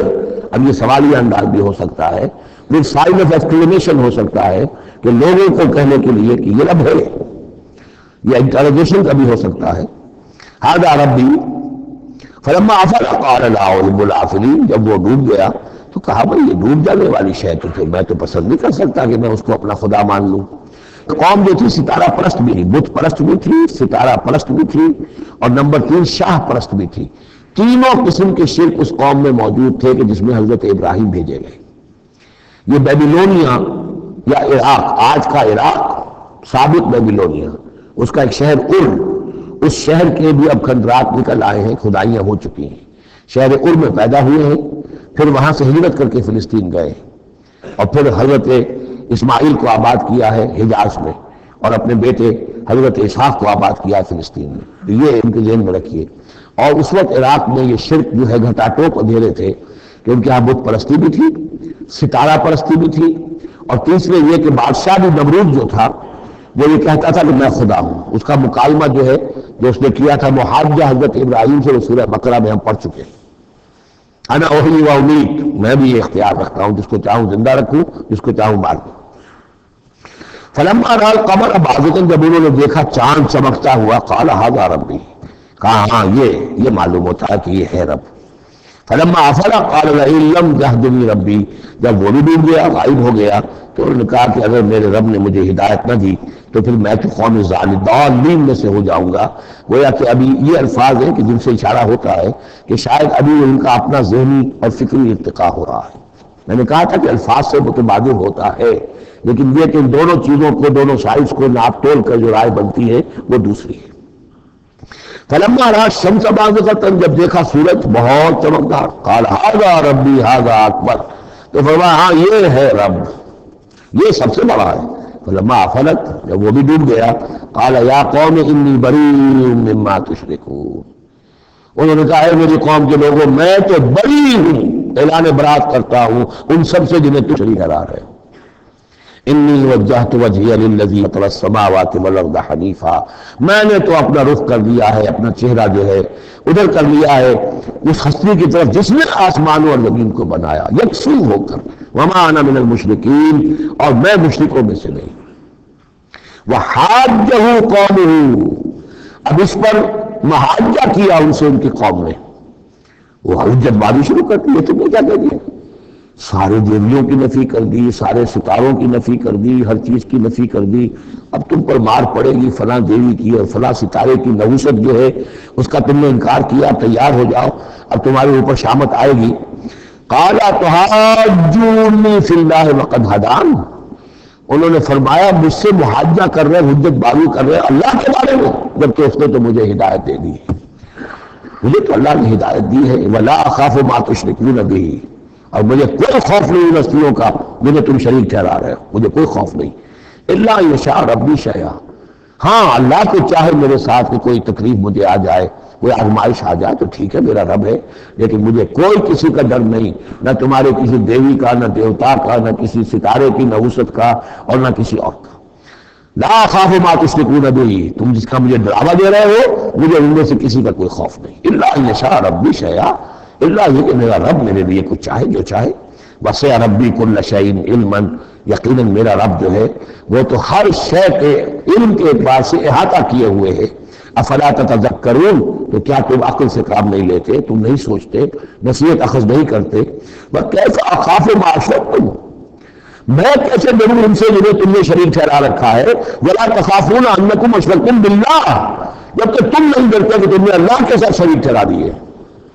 اب یہ سوالیہ انداز بھی ہو سکتا ہے، پھر سائن آف ایکسکلیمیشن ہو سکتا ہے کہ لوگوں کو کہنے کے لیے کہ یہ رب ہے، یہ انٹروگیشن کا بھی ہو سکتا ہے۔ ھذا ربی فلما افل قال لا احب الافلین، جب وہ ڈوب گیا تو کہا بھائی یہ ڈوب جانے والی شے تو پھر میں تو پسند نہیں کر سکتا کہ میں اس کو اپنا خدا مان لوں۔ قوم جو تھی ستارہ پرست بھی تھی، بت پرست بھی تھی، ستارہ پرست بھی تھی، اور نمبر 3 شاہ پرست بھی تھی۔ تینوں قسم کے شرک اس قوم میں موجود تھے کہ جس میں حضرت ابراہیم بھیجے گئے۔ یہ بیبیلونیا یا عراق، آج کا عراق، سابق بیبیلونیا، اس کا ایک شہر اس شہر کے بھی اب کھنڈرات نکل آئے ہیں، کھدائیاں ہو چکی ہیں۔ شہر میں پیدا ہوئے ہیں، پھر وہاں سے ہجرت کر کے فلسطین گئے، اور پھر حضرت اسماعیل کو آباد کیا ہے حجاز میں، اور اپنے بیٹے حضرت اسحاق کو آباد کیا ہے فلسطین میں۔ تو یہ ان کے ذہن میں رکھیے۔ اور اس وقت عراق میں یہ شرک جو ہے گھٹا ٹوپ اندھیرے تھے کہ ان کے یہاں بت پرستی بھی تھی، ستارہ پرستی بھی تھی، اور تیسرے یہ کہ بادشاہ بھی نمرود جو تھا وہ یہ کہتا تھا کہ میں خدا ہوں۔ اس کا مکالمہ جو ہے جو اس نے کیا تھا محاجہ حضرت ابراہیم سے، وہ سورہ بقرہ میں ہم پڑھ چکے ہیں۔ انا احیی و امیت، میں بھی یہ اختیار رکھتا ہوں، جس کو چاہوں زندہ رکھوں، جس کو چاہوں مار دوں۔ فلما رأى القمر بازغا، جب انہوں نے دیکھا چاند چمکتا ہوا، قال ھذا ربی، کہا ہاں یہ معلوم ہوتا ہے کہ یہ ہے رب۔ فلما افل قال لئن لم يهدني ربی، جب وہ بھی ڈوب گیا، غائب ہو گیا، تو انہوں نے کہا کہ اگر میرے رب نے مجھے ہدایت نہ دی تو پھر میں تو قوم ضالین میں سے ہو جاؤں گا۔ گویا کہ ابھی یہ الفاظ ہیں کہ جن سے اشارہ ہوتا ہے کہ شاید ابھی ان کا اپنا ذہنی اور فکری ارتقاء ہو رہا ہے۔ میں نے کہا تھا کہ الفاظ سے متبادل ہوتا ہے، لیکن یہ کہ ان دونوں چیزوں کو، دونوں سائز کو ناپ تول کر جو رائے بنتی ہے وہ دوسری ہے۔ فلما رأى الشمس بازغة، جب دیکھا سورج بہت چمکدار، قال ھذا ربی ھذا اکبر، تو فرمایا ہاں یہ ہے رب، یہ سب سے بڑا ہے۔ فلما افلت، جب وہ بھی ڈوب گیا، قال یا قوم انی بریء مما تشرکون، انہوں نے کہا اے میری قوم کے لوگوں میں تو بری ہوں، اعلان برات کرتا ہوں ان سب سے جنہیں تم شریک ٹھہرا رہے ہو۔ انی وجہت وجہی للذی فطر السماوات والارض حنیفا، میں نے تو اپنا رخ کر دیا ہے، اپنا چہرہ جو ہے ادھر کر لیا ہے اس ہستی کی طرف جس نے آسمانوں اور زمین کو بنایا یکسو ہو کر، وما انا من المشرکین، اور میں مشرکوں میں سے نہیں۔ وحاجہ قومہ، اب اس پر محاجہ کیا ان سے ان کی قوم نے، وہ حجت بازی شروع کر دی، تم نے کیا کہہ دیا؟ سارے دیویوں کی نفی کر دی، سارے ستاروں کی نفی کر دی، ہر چیز کی نفی کر دی، اب تم پر مار پڑے گی فلاں دیوی کی اور فلاں ستارے کی نحوست جو ہے اس کا تم نے انکار کیا، تیار ہو جاؤ اب تمہارے اوپر شامت آئے گی۔ قال تحاجونی فی اللہ وقد ہدان، انہوں نے فرمایا مجھ سے محاجہ کر رہے، حجت بازی کر رہے اللہ کے بارے میں، جبکہ اس نے تو مجھے ہدایت دے دی ہے، مجھے تو اللہ نے ہدایت دی ہے۔ ولا اخاف ما تشرکون بہ، اور مجھے کوئی خوف نہیں ان ہستیوں کا جنہیں تم شریک ٹھہرا رہے ہو، مجھے کوئی خوف نہیں۔ الا یشاء ربی شیئا، ہاں اللہ کو چاہے میرے ساتھ کہ کوئی تکلیف مجھے آ جائے، کوئی آزمائش آ جائے تو ٹھیک ہے میرا رب ہے، لیکن مجھے کوئی کسی کا ڈر نہیں، نہ تمہارے کسی دیوی کا، نہ دیوتا کا، نہ کسی ستارے کی نحوست کا، اور نہ کسی اور کا۔ لا اخاف ما تشرکون بہ، تم جس کا مجھے ڈراوا دے رہے ہو مجھے ان میں سے کسی کا کوئی خوف نہیں۔ الا یشاء ربی شیئا، اللہ یہ کہ میرا رب میرے لیے کچھ چاہے جو چاہے۔ وسع ربی کل شیء علما، یقیناً میرا رب جو ہے وہ تو ہر شے کے علم کے اعتبار سے احاطہ کیے ہوئے ہے۔ افلا تتذکرون، تو کیا تم عقل سے کام نہیں لیتے، تم نہیں سوچتے، نصیحت اخذ نہیں کرتے؟ وکیف اخاف ما اشرکتم، میں کیسے ڈروں ان سے جنہیں تم نے شریک ٹھہرا رکھا ہے۔ ولا تخافون انکم اشرکتم باللہ، جب کہ تم نہیں ڈرتے کہ تم نے اللہ کے ساتھ شریک ٹھہرا دیے۔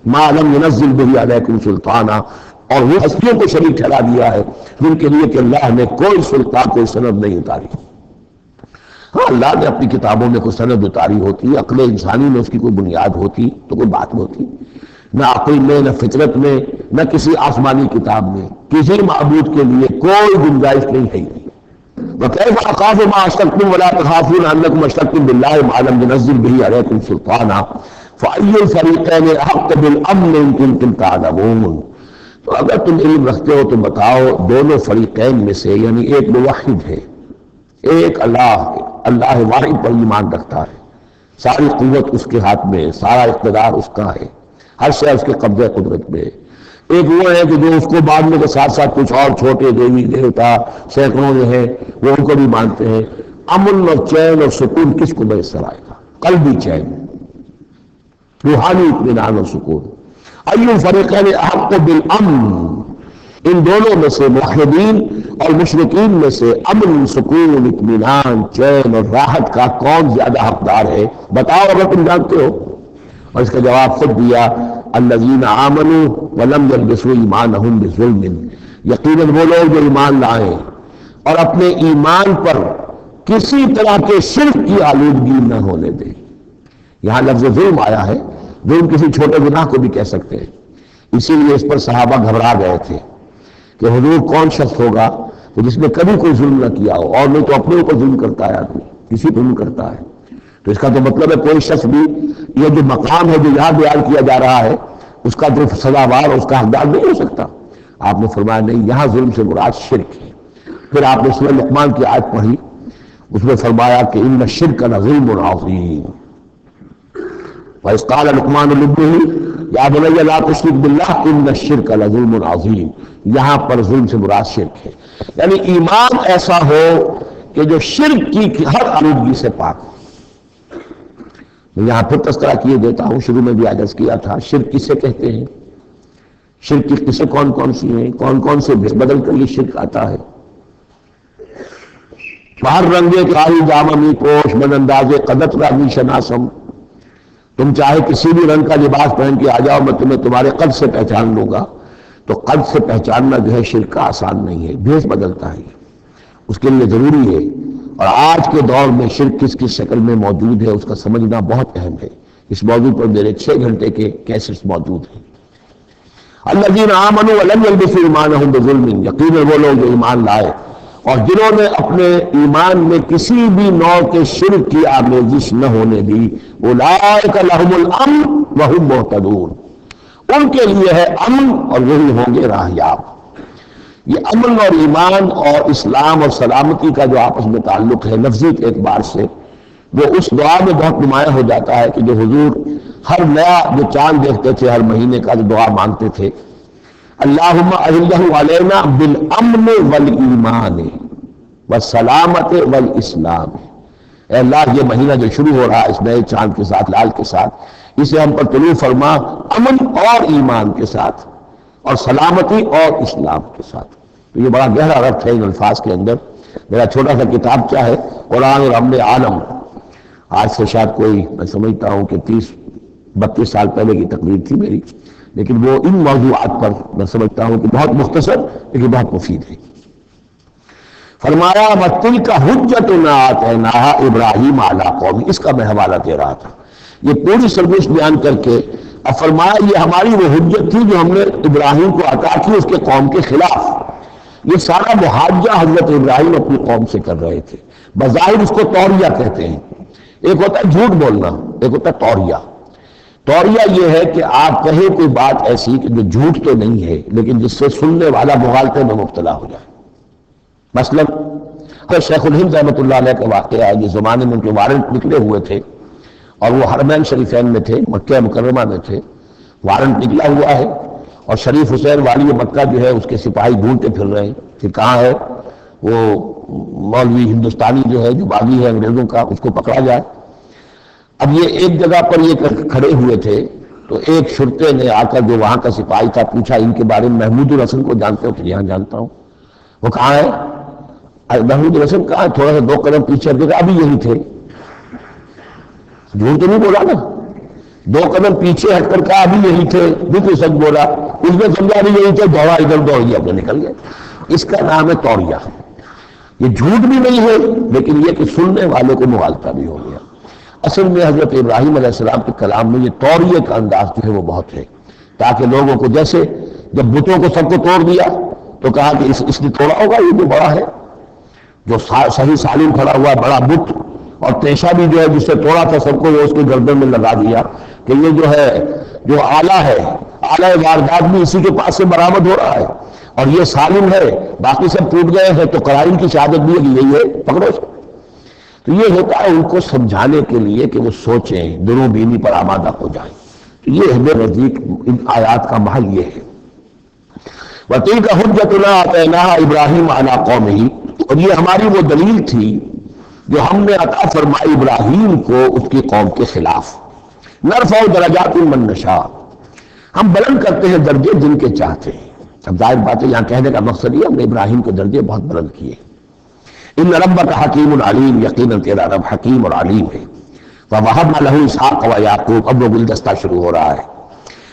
ما لم ينزل به علیکم سلطانا، اور وہ ہستیوں کو شریک ٹھہرا دیا ہے جن کے لیے کہ اللہ نے کوئی سلطان، کوئی سند نہیں اتاری۔ ہاں اللہ نے اپنی کتابوں میں کوئی سند اتاری ہوتی، عقل انسانی میں اس کی کوئی بنیاد ہوتی تو کوئی بات ہوتی، نہ عقل میں، نہ فطرت میں، نہ کسی آسمانی کتاب میں کسی معبود کے لیے کوئی گنجائش نہیں ہے۔ وَكَيْفَ أَخَافُ مَا أَشْرَكْتُمْ وَلَا تَخَافُونَ أَنَّكُمْ أَشْرَكْتُمْ بِاللَّهِ مَا لَمْ يُنَزِّلْ بِهِ عَلَيْكُمْ سُلْطَانًا فَأَيُّ الْفَرِيقَيْنِ أَحَقُّ بِالْأَمْنِ إِن كُنتُمْ تَعْلَمُونَ، تو اگر تم علم رکھتے ہو تو بتاؤ دونوں فریقین میں سے، یعنی ایک موحد ہے، ایک اللہ واحد پر ایمان رکھتا ہے، ساری قوت اس کے ہاتھ میں، سارا اقتدار اس کا ہے، ہر شے اس کے قبضے قدرت میں۔ ایک وہ ہے کہ جو اس کو بعد میں کے ساتھ ساتھ کچھ اور چھوٹے دیوی دیوتا سینکڑوں جو ہیں وہ ان کو بھی مانتے ہیں۔ امن اور چین اور سکون کس کو میسر آئے گا؟ قلبی چین، روحانی اطمینان و سکون. ای الفریقین احق بالامن، ان دونوں میں سے موحدین اور مشرکین میں سے امن، سکون، اطمینان، چین اور راحت کا کون زیادہ حقدار ہے؟ بتاؤ اگر تم جانتے ہو. اور اس کا جواب خود دیا، الذین آمنوا ولم یلبسوا ایمانہم بظلم، یقیناً وہ لوگ جو ایمان لائیں اور اپنے ایمان پر کسی طرح کے شرک کی آلودگی نہ ہونے دیں. یہاں لفظ ظلم آیا ہے، ظلم کسی چھوٹے گناہ کو بھی کہہ سکتے ہیں. اسی لیے اس پر صحابہ گھبرا گئے تھے کہ حضور کون شخص ہوگا کہ جس نے کبھی کوئی ظلم نہ کیا ہو، اور نہیں تو اپنے اوپر ظلم کرتا ہے آدمی، کسی ظلم کرتا ہے. تو اس کا تو مطلب ہے کوئی شخص بھی یہ جو مقام ہے جو یہاں بیان کیا جا رہا ہے اس کا جو سزاوار اس کا حقدار نہیں ہو سکتا. آپ نے فرمایا نہیں، یہاں ظلم سے مراد شرک ہے. پھر آپ نے سورہ لقمان کی آیت پڑھی، اس میں فرمایا کہ ان الشرک لظلم عظیم. وَإِذْ قَالَ لُقْمَانُ لِابْنِهِ يَا بُنَيَّ لَا تُشْرِكْ بِاللَّهِ إِنَّ الشِّرْكَ لَظُلْمٌ عَظِيمٌ. یہاں پر ظلم سے مراد شرک ہے، یعنی ایمان ایسا ہو کہ جو شرک کی ہر آلودگی سے پاک ہو. میں یہاں پھر تذکرہ کیے دیتا ہوں، شروع میں بھی عرض کیا تھا شرک کسے کہتے ہیں، شرک کی قسمیں کون کون سی ہیں، کون کون سے بھیس بدل کر یہ شرک آتا ہے. باہر رنگے کاری جامہ می پوش من اندازے قدت رامی شناسم، تم چاہے کسی بھی رنگ کا لباس پہن کے آ جاؤ میں تمہیں تمہارے قد سے پہچان لوں گا. تو قد سے پہچاننا جو ہے شرک کا آسان نہیں ہے، بھیس بدلتا ہے، اس کے لیے ضروری ہے. اور آج کے دور میں شرک کس کس شکل میں موجود ہے اس کا سمجھنا بہت اہم ہے. اس موضوع پر میرے 6 گھنٹے کے کیسٹس موجود ہیں. الذین آمنوا ولم یلبسوا ایمانہم بظلم، یقیناً وہ لوگ جو ایمان لائے اور جنہوں نے اپنے ایمان میں کسی بھی نوع کے شرک کی آمیزش نہ ہونے دی، اولئک لہم الامن وہم مہتدون، ان کے لیے ہے امن اور وہی ہوں گے راہیاب. یہ امن اور ایمان اور اسلام اور سلامتی کا جو آپس میں تعلق ہے لفظی کے اعتبار سے، وہ اس دعا میں بہت نمایاں ہو جاتا ہے کہ جو حضور ہر نیا جو چاند دیکھتے تھے ہر مہینے کا جو دعا مانگتے تھے، اللہم احلہ علینا بالامن والایمان والسلامت والاسلام. اے اللہ یہ مہینہ جو شروع ہو رہا ہے اس نئے چاند کے ساتھ، لال کے ساتھ، اسے ہم پر طلوع فرما امن اور ایمان کے ساتھ اور سلامتی اور اسلام کے ساتھ. تو یہ بڑا گہرا ربط ہے ان الفاظ کے اندر. میرا چھوٹا سا کتاب کیا ہے، قرآن اور امن عالم، آج سے شاید کوئی میں سمجھتا ہوں کہ 30-32 سال پہلے کی تقریر تھی میری، لیکن وہ ان موضوعات پر میں سمجھتا ہوں کہ بہت مختصر لیکن بہت مفید ہے. فرمایا وَتِلْكَ حُجَّتُنَا آتَيْنَاهَا إِبْرَاهِيمَ عَلَىٰ قَوْمِهِ، اس کا میں حوالہ دے رہا تھا. یہ پوری سرگوش بیان کر کے اب فرمایا یہ ہماری وہ حجت تھی جو ہم نے ابراہیم کو عطا کی اس کے قوم کے خلاف. یہ سارا محاجہ حضرت ابراہیم اپنی قوم سے کر رہے تھے. بظاہر اس کو توریہ کہتے ہیں. ایک ہوتا ہے جھوٹ بولنا، ایک ہوتا ہے توریہ. توریہ یہ ہے کہ آپ کہیں کوئی بات ایسی کہ جو جھوٹ تو نہیں ہے لیکن جس سے سننے والا مغالطے میں مبتلا ہو جائے. مثلا شیخ الہند رحمۃ اللہ علیہ کا واقعہ ہے، جس زمانے میں ان کے وارنٹ نکلے ہوئے تھے اور وہ حرمین شریفین میں تھے، مکہ مکرمہ میں تھے، وارنٹ نکلا ہوا ہے اور شریف حسین والی مکہ جو ہے اس کے سپاہی ڈھونڈتے پھر رہے ہیں کہ کہاں ہے وہ مولوی ہندوستانی جو ہے جو باغی ہے انگریزوں کا، اس کو پکڑا جائے. اب یہ ایک جگہ پر یہ کھڑے ہوئے تھے تو ایک شرطے نے آ کر جو وہاں کا سپاہی تھا پوچھا ان کے بارے میں محمود الحسن کو جانتے ہو؟ کہ یہاں جانتا ہوں. وہ کہاں ہے؟ محمود الحسن کہاں ہے؟ تھوڑا سا 2 قدم پیچھے ہٹ کے ابھی یہی تھے. جھوٹ تو نہیں بولا نا، 2 قدم پیچھے ہٹ کر کہا ابھی یہی تھے، بالکل سچ بولا. اس نے سمجھا بھی یہی تھے، دوڑا ادھر دوڑ گیا تو نکل گئے. اس کا نام ہے توریہ. یہ جھوٹ بھی نہیں ہے لیکن یہ کہ سننے والے کو مغالطہ بھی ہو گیا. اصل میں حضرت ابراہیم علیہ السلام کے کلام میں یہ توریہ کا انداز جو ہے وہ بہت ہے، تاکہ لوگوں کو جیسے جب بتوں کو سب کو توڑ دیا تو کہا کہ اس نے توڑا ہوگا، یہ جو بڑا ہے جو صحیح سالم کھڑا ہوا بڑا بت، اور پیشہ بھی جو ہے جس سے توڑا تھا سب کو وہ اس کے گردن میں لگا دیا کہ یہ جو ہے جو آلہ ہے، آلہ واردات بھی اسی کے پاس سے برآمد ہو رہا ہے اور یہ سالم ہے، باقی سب ٹوٹ گئے ہیں تو قرائن کی شہادت بھی ہے کہ یہی ہے، پکڑو اس کو. تو یہ ہوتا ہے ان کو سمجھانے کے لیے کہ وہ سوچیں، دونوں بینی پر آمادہ ہو جائیں. تو یہ ہے میرے نزدیک ان آیات کا محل یہ ہے. وَتِلْكَ حُجَّتُنَا آتَيْنَاهَا إِبْرَاهِيمَ عَلَىٰ قَوْمِهِ، اور یہ ہماری وہ دلیل تھی جو ہم نے عطا فرمائی ابراہیم کو اس کی قوم کے خلاف. نرفع درجات من نشاء، ہم بلند کرتے ہیں درجے جن کے چاہتے ہیں۔ اب ظاہر بات ہے یہاں کہنے کا مقصد یہ ہم نے ابراہیم کے درجے بہت بلند کیے۔ ان ربک حکیم علیم، یقیناً تیرا رب حکیم اور علیم ہے۔ وَوَهَبْنَا لَهُ اسحاق وَيَعْقُوبَ، اب وہ گلدستہ شروع ہو رہا ہے،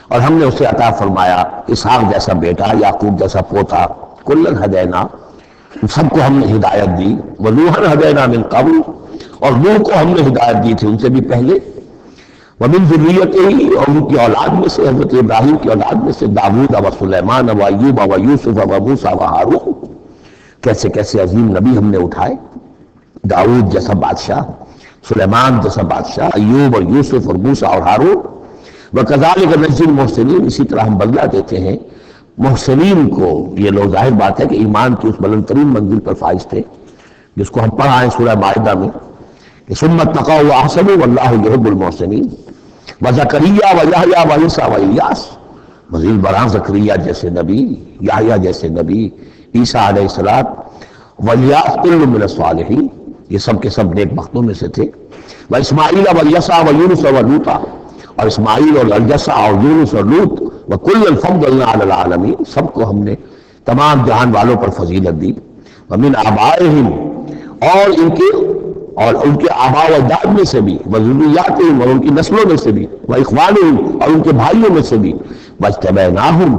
اور ہم نے اسے عطا فرمایا اسحاق جیسا بیٹا، یعقوب جیسا پوتا، کلًا ہدینا، سب کو ہم نے ہدایت دی، وَنُوحًا ہدینا من قبل، اور نوح کو ہم نے ہدایت دی تھی ان سے بھی پہلے، وَمِن ذُرِّيَّتِهِ، اور ان کی اولاد میں سے، حضرت ابراہیم کی اولاد میں سے، داؤد و سلیمان و ایوب و یوسف و موسیٰ و ہارون، کیسے کیسے عظیم نبی ہم نے اٹھائے، داؤد جیسا بادشاہ، سلیمان جیسا بادشاہ، ایوب اور یوسف اور موسیٰ اور ہارون، وَكَذَلِكَ نَجْزِي الْمُحْسِنِينَ، اسی طرح ہم بدلہ دیتے ہیں محسنین کو۔ یہ لوگ ظاہر بات ہے کہ ایمان کی اس بلند ترین منزل پر فائز تھے جس کو ہم پڑھا ہے سورہ مائدہ میں کہ ثُمَّ اتَّقَوْا وَأَحْسَنُوا وَاللَّهُ يُحِبُّ الْمُحْسِنِينَ، وَزَكَرِيَّا وَيَحْيَا وَعِيسَىٰ وَإِلْيَاسَ، مزید برآں زکریا جیسے نبی، یحییٰ جیسے نبی، عیسیٰ علیہ السلام، وَإِلْيَاسَ كُلٌّ مِّنَ الصَّالِحِينَ، یہ سب کے سب نیک بختوں میں سے تھے، وَإِسْمَاعِيلَ وَالْيَسَعَ وَيُونُسَ وَلُوطًا، اور اسماعیل اور الجسع اور یونس اور لوط، وَكُلًّا فَضَّلْنَا عَلَى الْعَالَمِينَ، سب کو ہم نے تمام جہان والوں پر فضیلت دی، وَمِنْ آبائِهِمْ، اور ان کے آباء و اجداد میں سے بھی، وَذُرِّيَّاتِهِمْ، اور ان کی نسلوں میں سے بھی، وَإِخْوَانِهِمْ، اور ان کے بھائیوں میں سے بھی، وَاجْتَبَيْنَاهُمْ،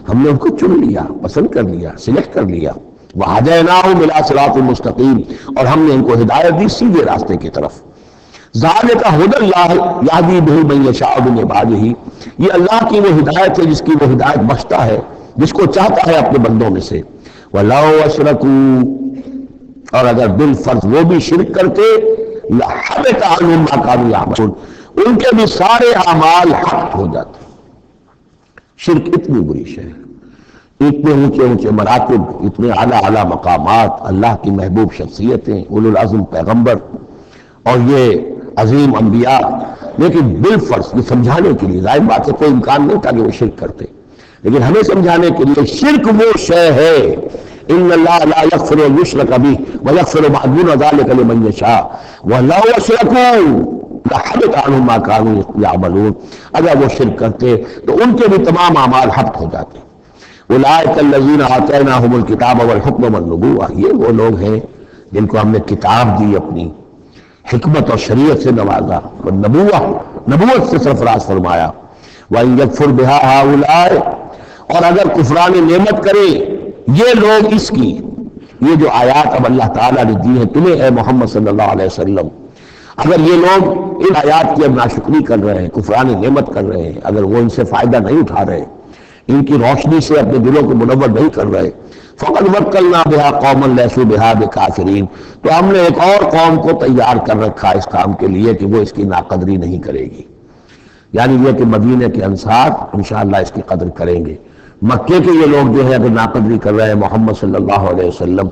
ہم نے ان کو چن لیا، پسند کر لیا، سلیکٹ کر لیا، وَهَدَيْنَاهُمْ إِلَىٰ صِرَاطٍ مُسْتَقِيمٍ، اور ہم نے ان کو ہدایت دی سیدھے راستے کی طرف۔ ذَلِكَ هُدَى اللَّهِ يَهْدِي بِهِ مَن يَشَاءُ مِنْ عِبَادِهِ، یہ اللہ کی وہ ہدایت ہے جس کی وہ ہدایت بخشتا ہے جس کو چاہتا ہے اپنے بندوں میں سے۔ وَلَوْ أَشْرَكُوا، اور اگر بالفرض وہ بھی شرک کرتے، لَحَبِطَ عَنْهُمْ مَا كَانُوا يَعْمَلُونَ، ان کے بھی سارے اعمال حبط ہو جاتے۔ شرک اتنی بری شے ہے، اتنے اونچے اونچے مراتب، اتنے اعلیٰ اعلیٰ مقامات، اللہ کی محبوب شخصیتیں، اولو العزم پیغمبر اور یہ عظیم انبیاء، لیکن بالفرض یہ سمجھانے کے لیے، ظاہر بات ہے کوئی امکان نہیں تھا کہ وہ شرک کرتے، لیکن ہمیں سمجھانے کے لیے شرک وہ شے ہے، ان اللہ لا یغفر ان یشرک بہ ویغفر ما دون ذلک لمن یشاء ولو اشرکوا لحبط عنہم ما كانوا یعملون، اگر وہ شرک کرتے تو ان کے بھی تمام اعمال حبط ہو جاتے۔ اولئک الذین آتیناہم الکتاب والحکم والنبوۃ، یہ وہ لوگ ہیں جن کو ہم نے کتاب دی، اپنی حکمت اور شریعت سے نوازا، اور نبوت سے سرفراز فرمایا۔ وَإِن يَكْفُرْ بِهَا هَؤُلَاءِ، اور اگر کفران نعمت کرے یہ لوگ اس کی، یہ جو آیات اب اللہ تعالیٰ نے دی ہیں تمہیں اے محمد صلی اللہ علیہ وسلم، اگر یہ لوگ ان آیات کی اب ناشکری کر رہے ہیں، کفران نعمت کر رہے ہیں، اگر وہ ان سے فائدہ نہیں اٹھا رہے، ان کی روشنی سے اپنے دلوں کو منور نہیں کر رہے، فَقَدْ وَكَّلْنَا بِهَا قَوْمًا لَيْسُوا بِهَا بِكَافِرِينَ، تو ہم نے ایک اور قوم کو تیار کر رکھا اس کام کے لیے کہ وہ اس کی ناقدری نہیں کرے گی، یعنی یہ کہ مدینہ کے انصار انشاءاللہ اس کی قدر کریں گے۔ مکے کے یہ لوگ جو ہے اگر ناقدری کر رہے ہیں محمد صلی اللہ علیہ وسلم،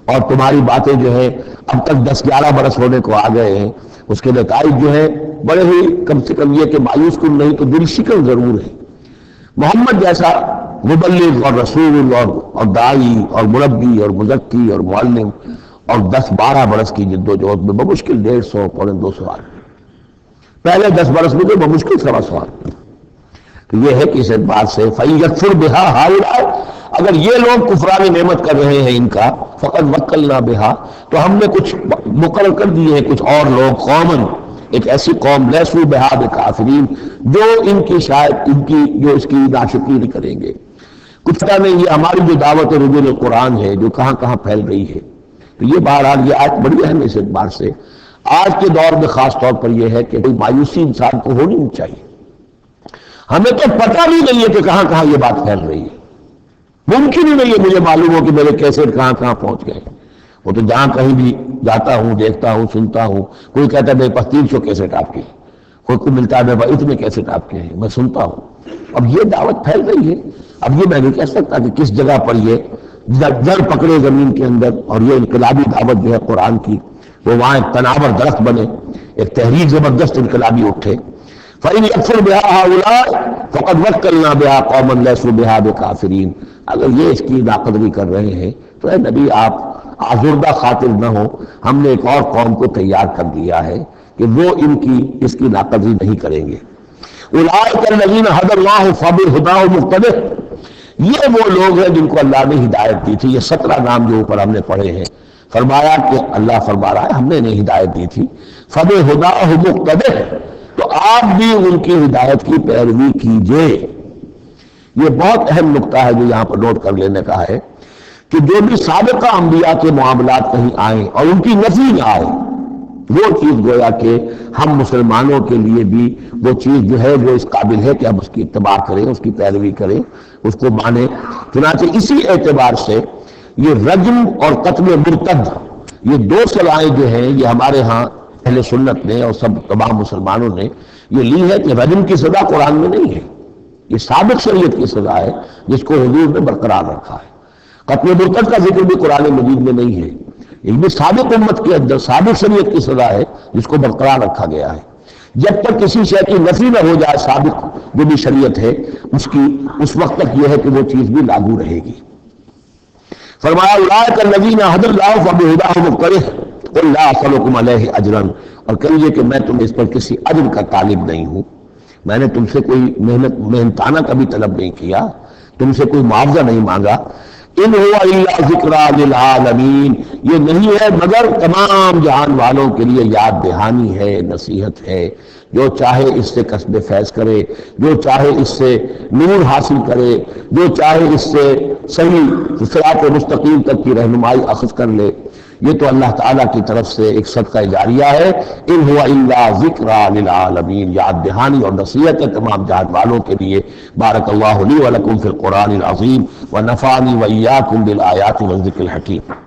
اور تمہاری باتیں جو ہے اب تک 10-11 برس ہونے کو آ گئے ہیں، اس کے نتائج جو ہے بڑے ہی کم سے کم یہ کہ مایوس کن نہیں تو دل شکن ضرور ہے۔ محمد جیسا مبلغ اور رسول اور داعی اور مربی اور مزکی اور معلم، اور 10-12 برس کی جد و جہد میں بمشکل 150 پونے 200 آدمی، پہلے 10 برس میں تو بمشکل 125 آدمی، تو یہ ہے کہ اس اعتبار سے فَإِن يَكْفُرْ بِهَا هَؤُلَاءِ، اگر یہ لوگ کفران نعمت کر رہے ہیں ان کا، فَقَدْ وَكَّلْنَا بِهَا، تو ہم نے کچھ مقرر کر دیے ہیں کچھ اور لوگ، قوماً، ایک ایسی قوم لیسوا بِهَا بِكَافِرِينَ، جو ان کی شاید ان کی جو اس کی ناشکری نہیں کریں گے۔ کچھ پتہ نہیں یہ ہماری جو دعوت رجوع قرآن ہے جو کہاں کہاں پھیل رہی ہے، تو یہ بہرحال یہ آیت بڑی اہم ہے اس اعتبار سے، آج کے دور میں خاص طور پر یہ ہے کہ کوئی مایوسی انسان کو ہونی نہیں چاہیے۔ ہمیں تو پتہ بھی نہیں ہے کہ کہاں کہاں یہ بات پھیل رہی ہے، ممکن ہی نہیں ہے مجھے معلوم ہو کہ میرے کیسٹ کہاں کہاں پہنچ گئے۔ وہ تو جہاں کہیں بھی جاتا ہوں، دیکھتا ہوں، سنتا ہوں، کوئی کہتا ہے میرے پاس 300 کیسٹ آپ کی، کوئی ملتا ہے میرے پاس اتنے کیسٹ آپ کے ہیں، میں سنتا ہوں۔ اب یہ دعوت پھیل رہی ہے، اب یہ میں نہیں کہہ سکتا کہ کس جگہ پر یہ جڑ پکڑے زمین کے اندر، اور یہ انقلابی دعوت جو ہے قرآن کی وہ وہاں ایک تناور درخت بنے، ایک تحریک زبردست انقلابی اٹھے۔ فَإِن يَكْفُرْ بِهَا هَؤُلَاءِ فَقَدْ وَكَّلْنَا بِهَا قَوْمًا لَيْسُوا بِهَا بِكَافِرِينَ، اگر یہ اس کی ناقدری کر رہے ہیں تو اے نبی آپ آزردہ خاطر نہ ہو، ہم نے ایک اور قوم کو تیار کر دیا ہے کہ وہ ان کی اس کی ناقدری نہیں کریں گے۔ اولئک الذین ھدی اللہ فبہداہ مقتدہ، یہ وہ لوگ ہیں جن کو اللہ نے ہدایت دی تھی۔ یہ 17 نام جو اوپر ہم نے پڑھے ہیں، فرمایا کہ اللہ فرما رہا ہے ہم نے انہیں ہدایت دی تھی، فبہداہ مقتدہ، تو آپ بھی ان کی ہدایت کی پیروی کیجئے۔ یہ بہت اہم نقطہ ہے جو یہاں پر نوٹ کر لینے کا ہے کہ جو بھی سابقہ انبیاء کے معاملات کہیں آئیں اور ان کی نفی نہ آئے، وہ چیز گویا کہ ہم مسلمانوں کے لیے بھی وہ چیز جو ہے وہ اس قابل ہے کہ ہم اس کی اتباع کریں، اس کی پیروی کریں، اس کو مانیں۔ چنانچہ اسی اعتبار سے یہ رجم اور قتل مرتد، یہ دو سزائیں جو ہیں یہ ہمارے ہاں اہل سنت نے اور سب تمام مسلمانوں نے یہ لی ہے کہ رجم کی سزا قرآن میں نہیں ہے، یہ سابق شریعت کی سزا ہے جس کو حضور نے برقرار رکھا ہے۔ قتل مرتد کا ذکر بھی قرآن مجید میں نہیں ہے، یہ بھی سابق امت کے اندر سابق شریعت کی سزا ہے جس کو برقرار رکھا گیا ہے۔ جب تک کسی شے کی نفی نہ ہو جائے سابق جو بھی شریعت ہے اس کی، اس وقت تک یہ ہے کہ وہ چیز بھی لاگو رہے گی۔ فرمایا اولئک الذین ھدی اللہ فبہداہ مقتدہ قل لا اسألکم علیہ اجرا، اور کہیے کہ میں تمہیں اس پر کسی اجر کا طالب نہیں ہوں، میں نے تم سے کوئی محنتانہ کبھی طلب نہیں کیا، تم سے کوئی معاوضہ نہیں مانگا۔ ان هو الا ذکریٰ للعالمین، یہ نہیں ہے مگر تمام جہان والوں کے لیے یاد دہانی ہے، نصیحت ہے۔ جو چاہے اس سے کسب فیض کرے، جو چاہے اس سے نور حاصل کرے، جو چاہے اس سے صحیح صراط مستقیم تک کی رہنمائی اخذ کر لے، یہ تو اللہ تعالیٰ کی طرف سے ایک صدقہ جاریہ ہے۔ ان هو الا ذکریٰ للعالمین، یاد دہانی اور نصیحت ہے تمام جہان والوں کے لیے۔ بارک اللہ لی ولکم فی القرآن العظیم ونفعنی وإیاکم بالآیات والذکر الحکیم۔